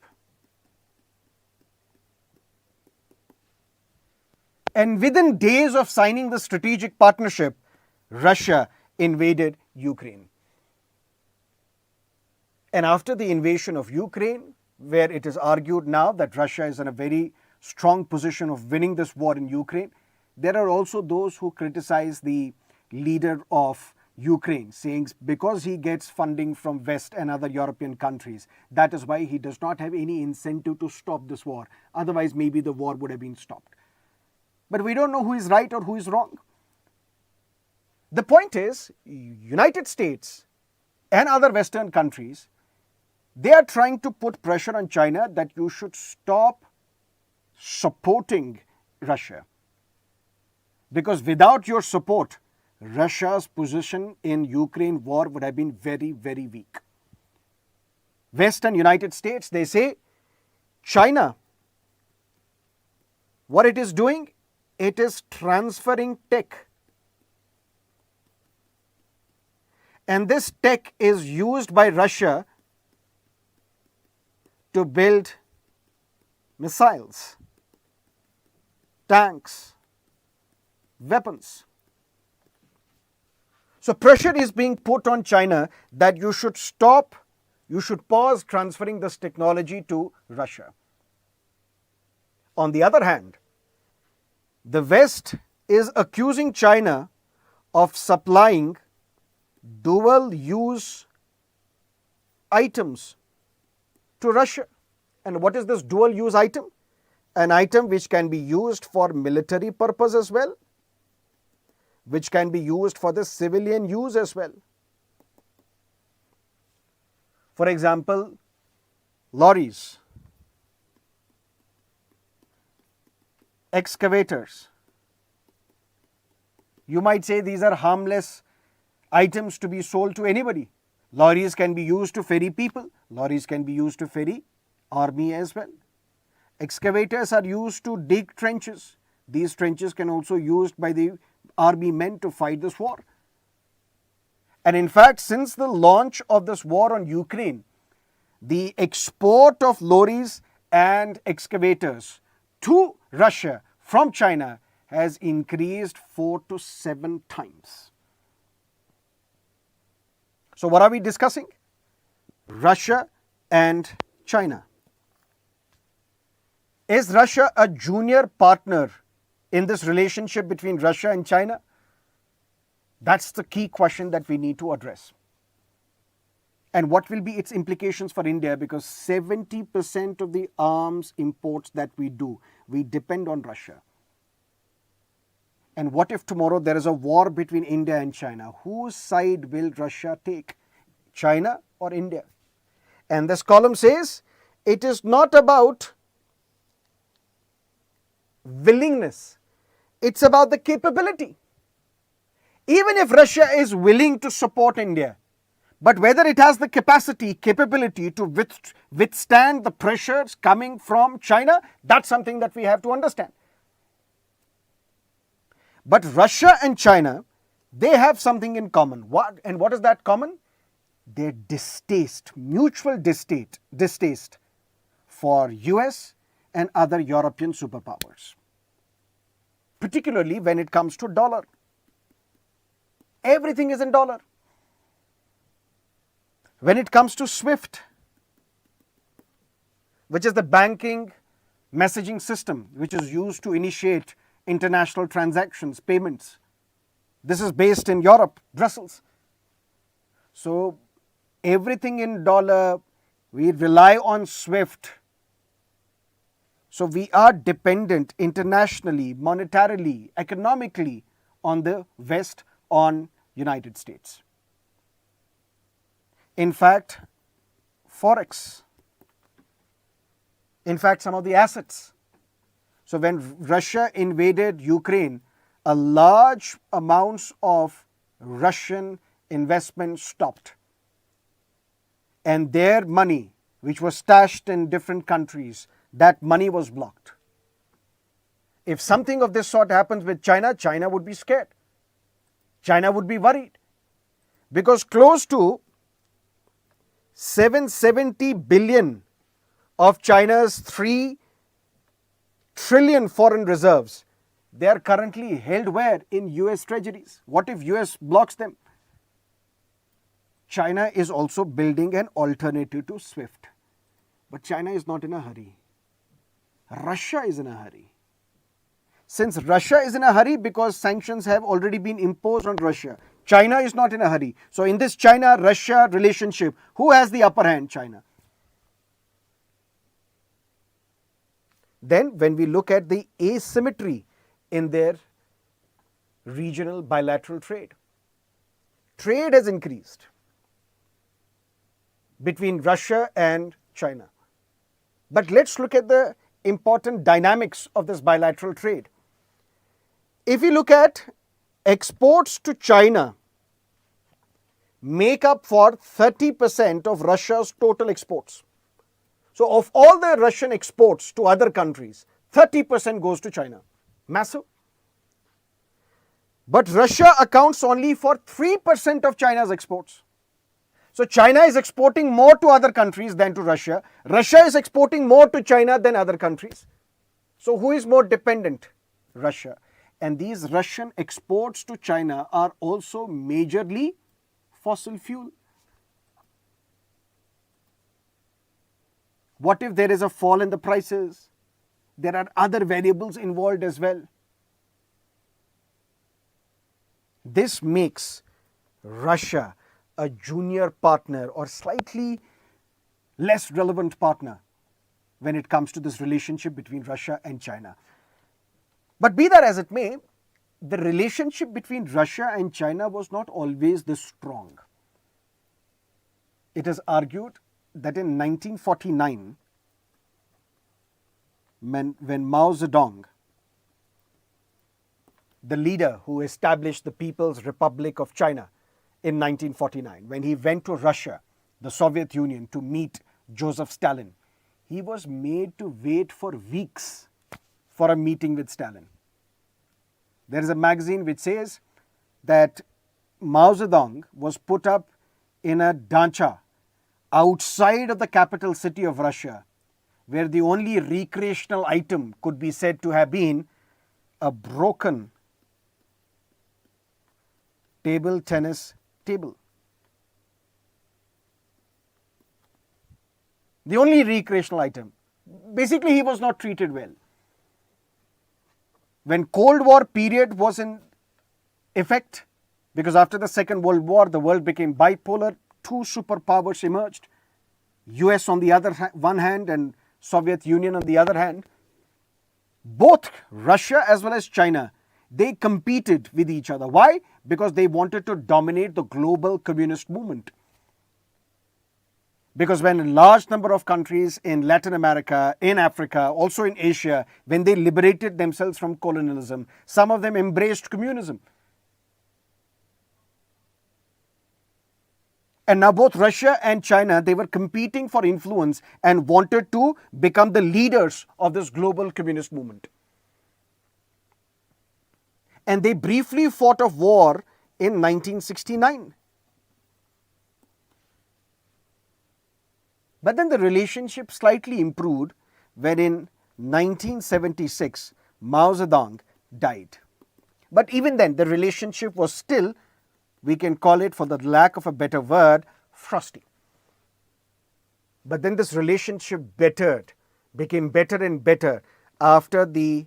And within days of signing the strategic partnership, Russia invaded Ukraine. And after the invasion of Ukraine, where it is argued now that Russia is in a very strong position of winning this war in Ukraine, there are also those who criticize the leader of Ukraine, saying because he gets funding from West and other European countries, that is why he does not have any incentive to stop this war. Otherwise, maybe the war would have been stopped. But we don't know who is right or who is wrong. The point is, United States and other Western countries, they are trying to put pressure on China that you should stop supporting Russia. Because without your support, Russia's position in Ukraine war would have been very, very weak. West and United States, they say, China, what it is doing, it is transferring tech. And this tech is used by Russia to build missiles, tanks, weapons. So pressure is being put on China that you should stop, you should pause transferring this technology to Russia. On the other hand, the West is accusing China of supplying dual-use items to Russia. And what is this dual-use item? An item which can be used for military purpose as well, which can be used for the civilian use as well. For example, lorries, excavators. You might say these are harmless items to be sold to anybody. Lorries can be used to ferry people. Lorries can be used to ferry army as well. Excavators are used to dig trenches. These trenches can also be used by the army men to fight this war. And in fact, since the launch of this war on Ukraine, the export of lorries and excavators to Russia from China has increased 4 to 7 times. So what are we discussing? Russia and China. Is Russia a junior partner in this relationship between Russia and China? That's the key question that we need to address. And what will be its implications for India? Because 70% of the arms imports that we do, we depend on Russia. And what if tomorrow there is a war between India and China? Whose side will Russia take? China or India? And this column says, it is not about willingness. It's about the capability. Even if Russia is willing to support India, but whether it has the capability to withstand the pressures coming from China, that's something that we have to understand. But Russia and China, they have something in common. What is that common? Their distaste, mutual distaste for US and other European superpowers, particularly when it comes to dollar. Everything is in dollar. When it comes to SWIFT, which is the banking messaging system which is used to initiate international transactions, payments, this is based in Europe, Brussels. So everything in dollar, we rely on SWIFT. So we are dependent internationally, monetarily, economically on the West, on United States. In fact, Forex, in fact, some of the assets. So when Russia invaded Ukraine, a large amounts of Russian investment stopped. And their money, which was stashed in different countries, that money was blocked. If something of this sort happens with China, China would be scared. China would be worried. Because close to 770 billion of China's 3 trillion foreign reserves, they are currently held where? In US treasuries. What if US blocks them? China is also building an alternative to SWIFT. But China is not in a hurry. Russia is in a hurry. Since Russia is in a hurry because sanctions have already been imposed on Russia, China is not in a hurry. So in this China-Russia relationship, who has the upper hand? China. Then when we look at the asymmetry in their regional bilateral trade, trade has increased between Russia and China. But let's look at the important dynamics of this bilateral trade. If you look at exports to China, make up for 30% of Russia's total exports. So of all the Russian exports to other countries, 30% goes to China. Massive. But Russia accounts only for 3% of China's exports. So China is exporting more to other countries than to Russia. Russia is exporting more to China than other countries. So who is more dependent? Russia. And these Russian exports to China are also majorly fossil fuel. What if there is a fall in the prices? There are other variables involved as well. This makes Russia a junior partner or slightly less relevant partner when it comes to this relationship between Russia and China. But be that as it may, the relationship between Russia and China was not always this strong. It is argued that in 1949, when Mao Zedong, the leader who established the People's Republic of China in 1949, when he went to Russia, the Soviet Union, to meet Joseph Stalin, he was made to wait for weeks for a meeting with Stalin. There is a magazine which says that Mao Zedong was put up in a dacha outside of the capital city of Russia, where the only recreational item could be said to have been a broken table tennis table. The only recreational item. Basically, he was not treated well. When Cold War period was in effect, because after the Second World War, the world became bipolar, two superpowers emerged, US on the other one hand and Soviet Union on the other hand. Both Russia as well as China, they competed with each other. Why? Because they wanted to dominate the global communist movement. Because when a large number of countries in Latin America, in Africa, also in Asia, when they liberated themselves from colonialism, some of them embraced communism. And now both Russia and China, they were competing for influence and wanted to become the leaders of this global communist movement. And they briefly fought a war in 1969. But then the relationship slightly improved when in 1976, Mao Zedong died. But even then, the relationship was still, we can call it, for the lack of a better word, frosty. But then this relationship became better and better after the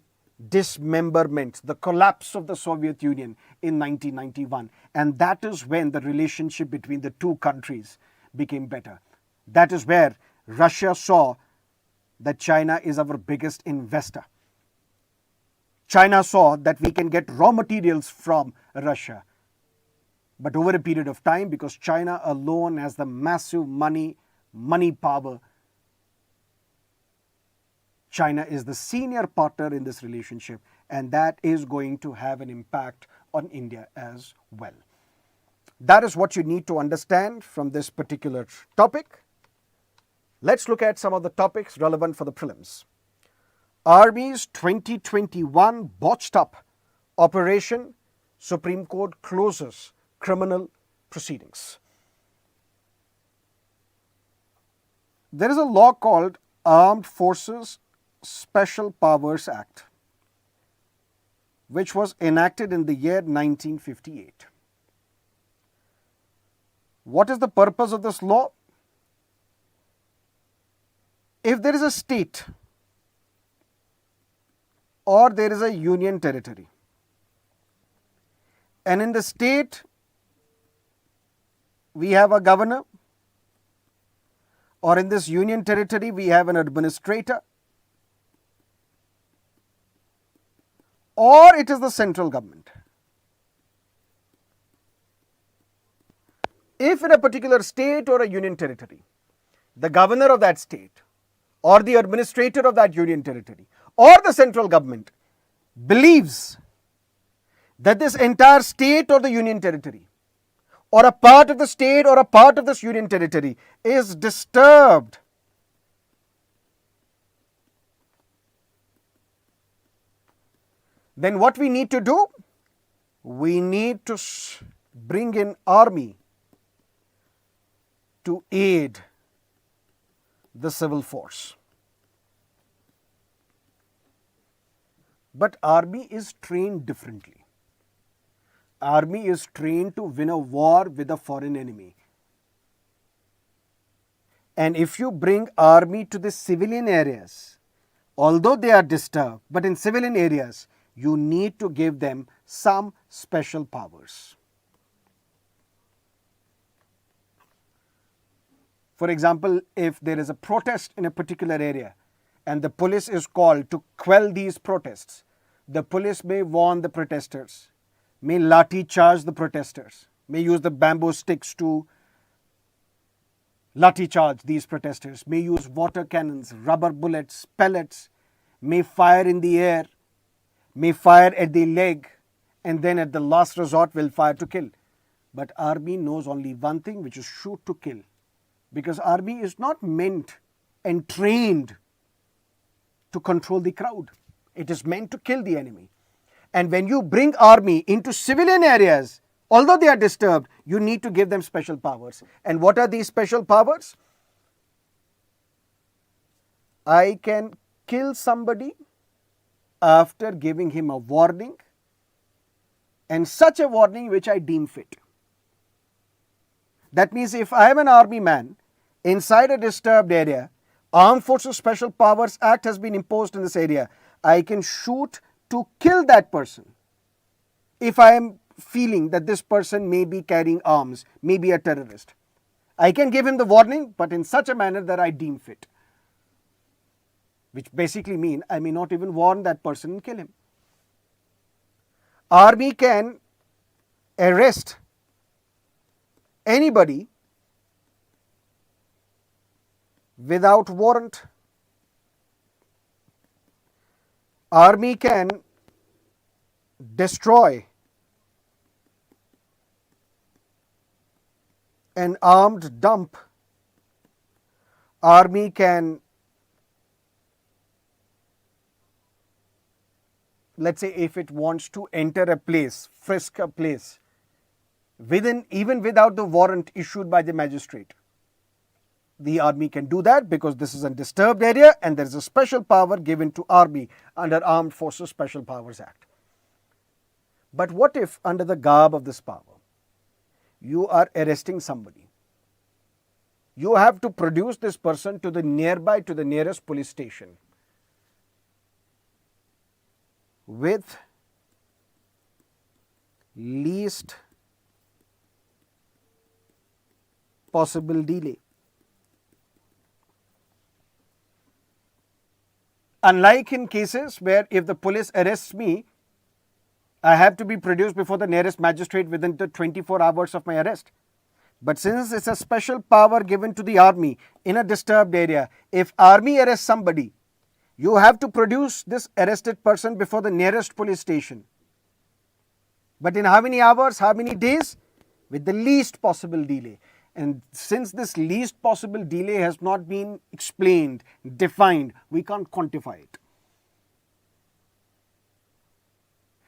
dismemberment, the collapse of the Soviet Union in 1991. And that is when the relationship between the two countries became better. That is where Russia saw that China is our biggest investor. China saw that we can get raw materials from Russia. But over a period of time, because China alone has the massive money power, China is the senior partner in this relationship, and that is going to have an impact on India as well. That is what you need to understand from this particular topic. Let's look at some of the topics relevant for the prelims. Army's 2021 botched up Operation Supreme Court closes criminal proceedings. There is a law called Armed Forces Special Powers Act, which was enacted in the year 1958. What is the purpose of this law? If there is a state or there is a union territory, and in the state we have a governor, or in this union territory we have an administrator, or it is the central government. If in a particular state or a union territory, the governor of that state or the administrator of that union territory or the central government believes that this entire state or the union territory or a part of the state or a part of this union territory is disturbed, then what we need to do? We need to bring in army to aid the civil force. But army is trained differently. Army is trained to win a war with a foreign enemy. And if you bring army to the civilian areas, although they are disturbed, but in civilian areas, you need to give them some special powers. For example, if there is a protest in a particular area and the police is called to quell these protests, the police may warn the protesters, may lathi charge the protesters, may use the bamboo sticks to lathi charge these protesters, may use water cannons, rubber bullets, pellets, may fire in the air, may fire at the leg, and then at the last resort will fire to kill. But army knows only one thing, which is shoot to kill. Because army is not meant and trained to control the crowd. It is meant to kill the enemy. And when you bring army into civilian areas, although they are disturbed, you need to give them special powers. And what are these special powers? I can kill somebody after giving him a warning, and such a warning which I deem fit. That means if I am an army man inside a disturbed area, Armed Forces Special Powers Act has been imposed in this area, I can shoot to kill that person if I am feeling that this person may be carrying arms, may be a terrorist. I can give him the warning, but in such a manner that I deem fit. Which basically means I may not even warn that person and kill him. Army can arrest anybody without warrant. Army can destroy an armed dump. Army can, let's say, if it wants to enter a place, frisk a place, even without the warrant issued by the magistrate, the army can do that because this is a disturbed area and there is a special power given to army under Armed Forces Special Powers Act. But what if under the garb of this power, you are arresting somebody? You have to produce this person to the nearest police station with least possible delay. Unlike in cases where if the police arrests me, I have to be produced before the nearest magistrate within the 24 hours of my arrest. But since it's a special power given to the army in a disturbed area, if army arrests somebody, you have to produce this arrested person before the nearest police station. But in how many hours, how many days? With the least possible delay. And since this least possible delay has not been explained, defined, we can't quantify it.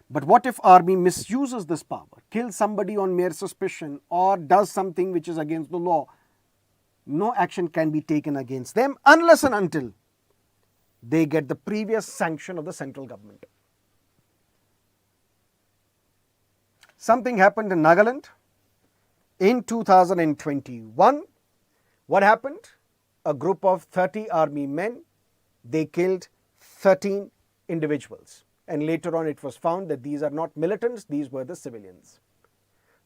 But what if army misuses this power, kills somebody on mere suspicion or does something which is against the law? No action can be taken against them unless and until they get the previous sanction of the central government. Something happened in Nagaland in 2021. What happened? A group of 30 army men, they killed 13 individuals. And later on it was found that these are not militants, these were the civilians.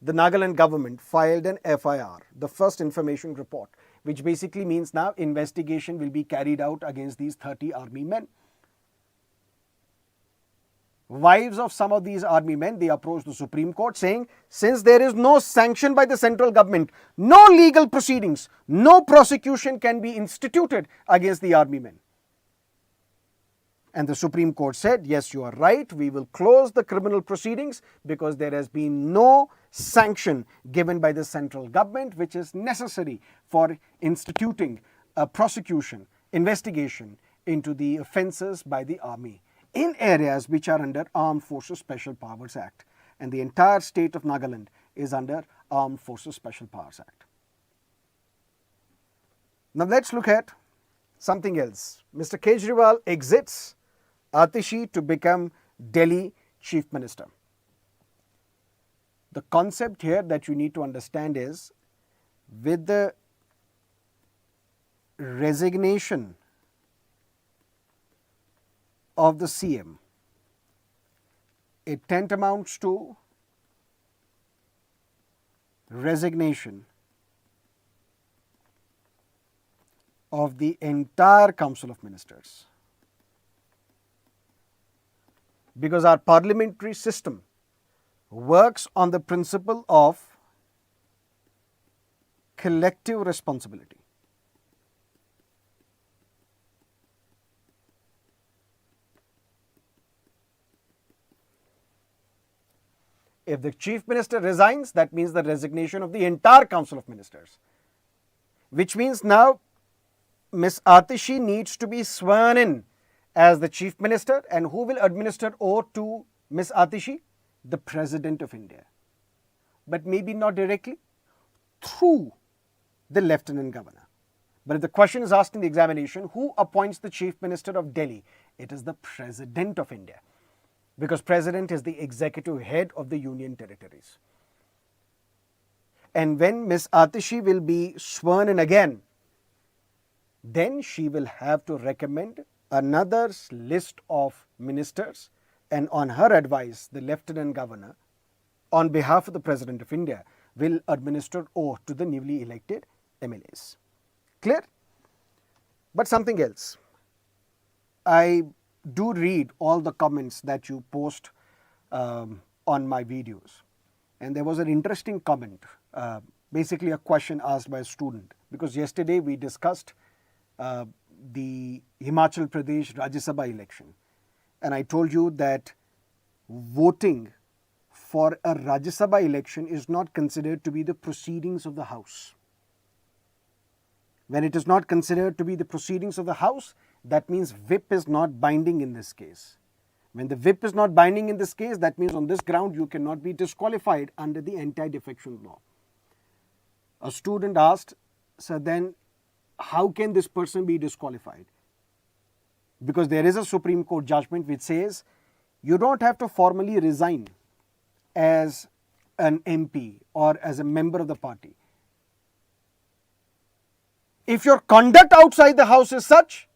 The Nagaland government filed an FIR, the first information report, which basically means now investigation will be carried out against these 30 army men. Wives of some of these army men, they approached the Supreme Court saying, since there is no sanction by the central government, no legal proceedings, no prosecution can be instituted against the army men. And the Supreme Court said, yes, you are right, we will close the criminal proceedings because there has been no sanction given by the central government which is necessary for instituting a prosecution, investigation into the offences by the army in areas which are under Armed Forces Special Powers Act. And the entire state of Nagaland is under Armed Forces Special Powers Act. Now let's look at something else. Mr. Kejriwal exits Atishi to become Delhi Chief Minister. The concept here that you need to understand is, with the resignation of the CM, it tantamounts to resignation of the entire Council of Ministers. Because our parliamentary system works on the principle of collective responsibility. If the Chief Minister resigns, that means the resignation of the entire Council of Ministers. Which means now Ms. Atishi needs to be sworn in as the Chief Minister, and who will administer oath to Ms. Atishi? The President of India. But maybe not directly, through the Lieutenant Governor. But if the question is asked in the examination, who appoints the Chief Minister of Delhi? It is the President of India. Because President is the executive head of the Union Territories. And when Ms. Atishi will be sworn in again, then she will have to recommend another list of ministers, and on her advice, the Lieutenant Governor, on behalf of the President of India, will administer oath to the newly elected MLAs. Clear? But something else. I do read all the comments that you post on my videos. And there was an interesting comment, basically a question asked by a student. Because yesterday we discussed the Himachal Pradesh Rajya Sabha election. And I told you that voting for a Rajya Sabha election is not considered to be the proceedings of the House. When it is not considered to be the proceedings of the House, that means whip is not binding in this case. When the whip is not binding in this case, that means on this ground you cannot be disqualified under the anti-defection law. A student asked, so then how can this person be disqualified? Because there is a Supreme Court judgment which says you don't have to formally resign as an MP or as a member of the party. If your conduct outside the house is such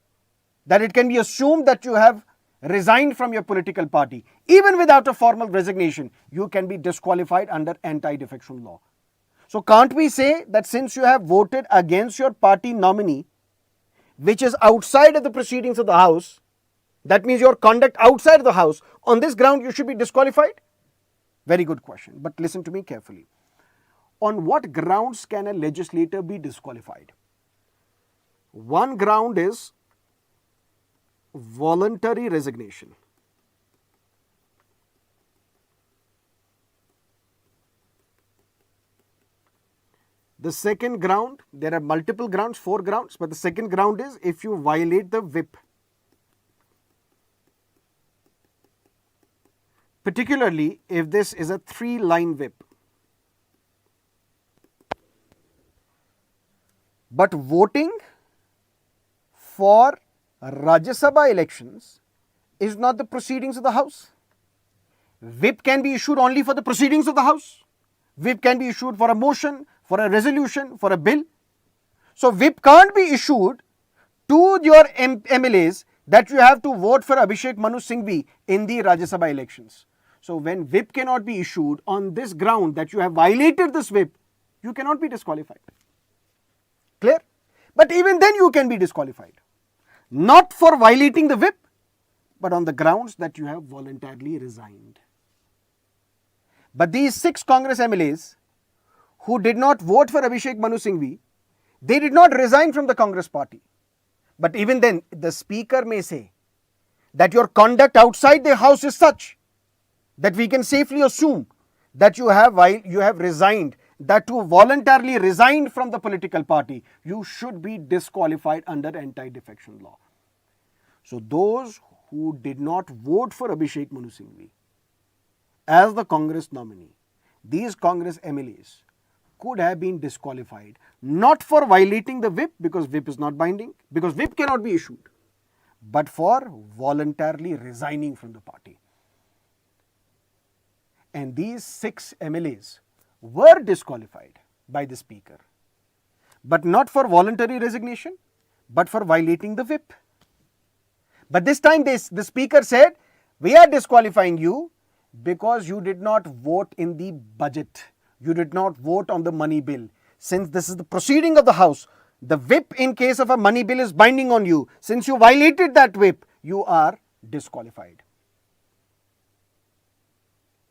that it can be assumed that you have resigned from your political party, even without a formal resignation, you can be disqualified under anti-defection law. So can't we say that since you have voted against your party nominee, which is outside of the proceedings of the house, that means your conduct outside of the house, on this ground you should be disqualified? Very good question, but listen to me carefully. On what grounds can a legislator be disqualified? One ground is voluntary resignation. The second ground, there are multiple grounds, 4 grounds, but the second ground is if you violate the whip. Particularly if this is a 3-line whip. But voting for Rajya Sabha elections is not the proceedings of the House. Whip can be issued only for the proceedings of the House. Whip can be issued for a motion, for a resolution, for a bill. So whip can't be issued to your MLAs that you have to vote for Abhishek Manu Singhvi in the Rajya Sabha elections. So when whip cannot be issued on this ground that you have violated this whip, you cannot be disqualified. Clear? But even then you can be disqualified. Not for violating the whip, but on the grounds that you have voluntarily resigned. But these 6 Congress MLAs who did not vote for Abhishek Manu Singhvi, they did not resign from the Congress party. But even then, the speaker may say that your conduct outside the house is such that we can safely assume that you have resigned, that you voluntarily resigned from the political party, you should be disqualified under anti-defection law. So those who did not vote for Abhishek Manu Singhvi as the Congress nominee, these Congress MLAs could have been disqualified, not for violating the whip, because whip is not binding, because whip cannot be issued, but for voluntarily resigning from the party. And these 6 MLAs were disqualified by the speaker, but not for voluntary resignation, but for violating the whip. But this time the speaker said, we are disqualifying you because you did not vote in the budget. You did not vote on the money bill. Since this is the proceeding of the House, the whip in case of a money bill is binding on you. Since you violated that whip, you are disqualified.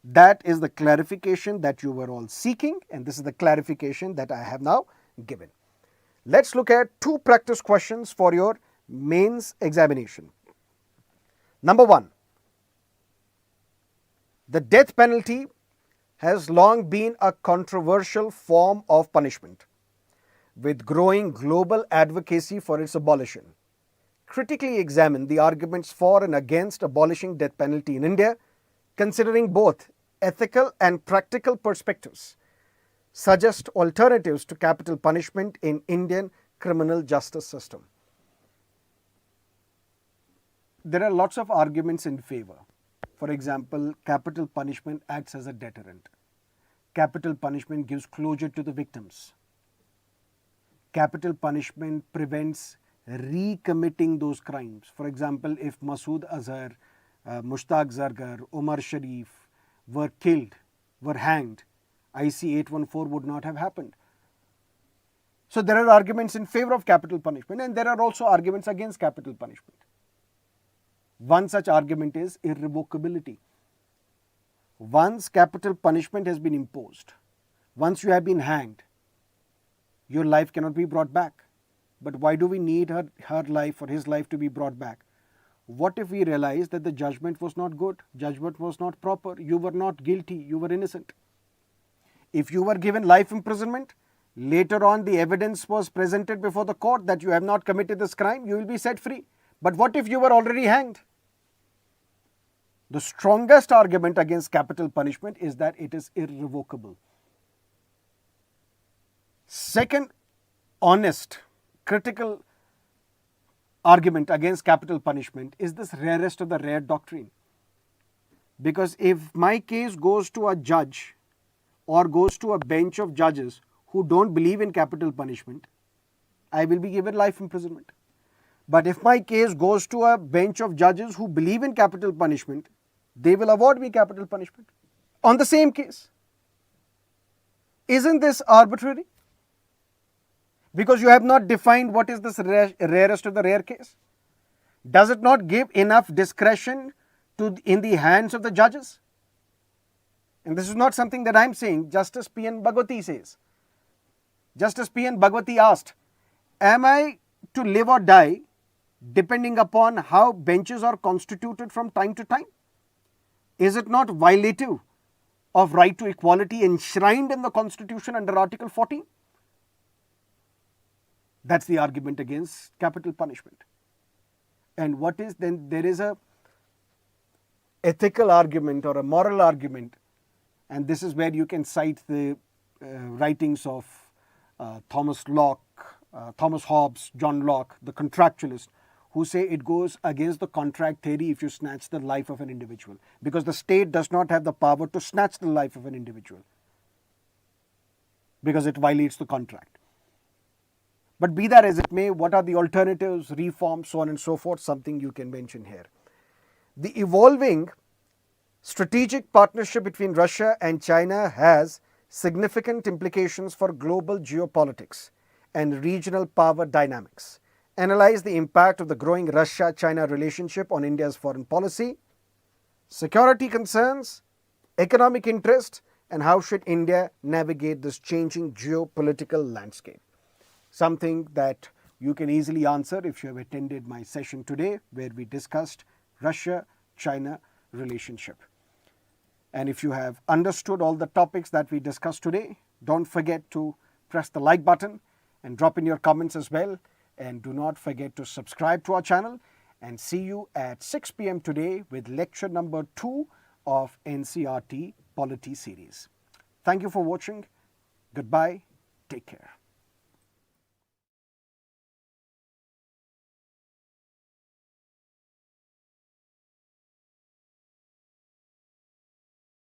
That is the clarification that you were all seeking, and this is the clarification that I have now given. Let's look at 2 practice questions for your mains examination. Number 1. The death penalty has long been a controversial form of punishment, with growing global advocacy for its abolition. Critically examine the arguments for and against abolishing death penalty in India, considering both ethical and practical perspectives. Suggest alternatives to capital punishment in Indian criminal justice system. There are lots of arguments in favor. For example, capital punishment acts as a deterrent. Capital punishment gives closure to the victims. Capital punishment prevents recommitting those crimes. For example, if Masood Azhar, Mushtaq Zargar, Omar Sharif were killed, were hanged, IC 814 would not have happened. So there are arguments in favor of capital punishment, and there are also arguments against capital punishment. One such argument is irrevocability. Once capital punishment has been imposed, once you have been hanged, your life cannot be brought back. But why do we need her life or his life to be brought back? What if we realize that the judgment was not good, judgment was not proper, you were not guilty, you were innocent? If you were given life imprisonment, later on the evidence was presented before the court that you have not committed this crime, you will be set free. But what if you were already hanged? The strongest argument against capital punishment is that it is irrevocable. Second honest critical argument against capital punishment is this rarest of the rare doctrine. Because if my case goes to a judge or goes to a bench of judges who don't believe in capital punishment, I will be given life imprisonment. But if my case goes to a bench of judges who believe in capital punishment, they will award me capital punishment on the same case. Isn't this arbitrary? Because you have not defined what is this rarest of the rare case. Does it not give enough discretion in the hands of the judges? And this is not something that I am saying. Justice P.N. Bhagwati says. Justice P.N. Bhagwati asked, am I to live or die depending upon how benches are constituted from time to time? Is it not violative of right to equality enshrined in the Constitution under Article 14? That's the argument against capital punishment. And what is then? There is a ethical argument or a moral argument, and this is where you can cite the writings of Thomas Hobbes, John Locke, the contractualist, who say it goes against the contract theory if you snatch the life of an individual, because the state does not have the power to snatch the life of an individual because it violates the contract. But be that as it may, what are the alternatives, reforms, so on and so forth, something you can mention here. The evolving strategic partnership between Russia and China has significant implications for global geopolitics and regional power dynamics. Analyze the impact of the growing Russia-China relationship on India's foreign policy, security concerns, economic interest, and how should India navigate this changing geopolitical landscape. Something that you can easily answer if you have attended my session today where we discussed Russia-China relationship. And if you have understood all the topics that we discussed today, don't forget to press the like button and drop in your comments as well. And do not forget to subscribe to our channel, and see you at 6 p.m. today with lecture number 2 of NCERT Polity series. Thank you for watching. Goodbye. Take care.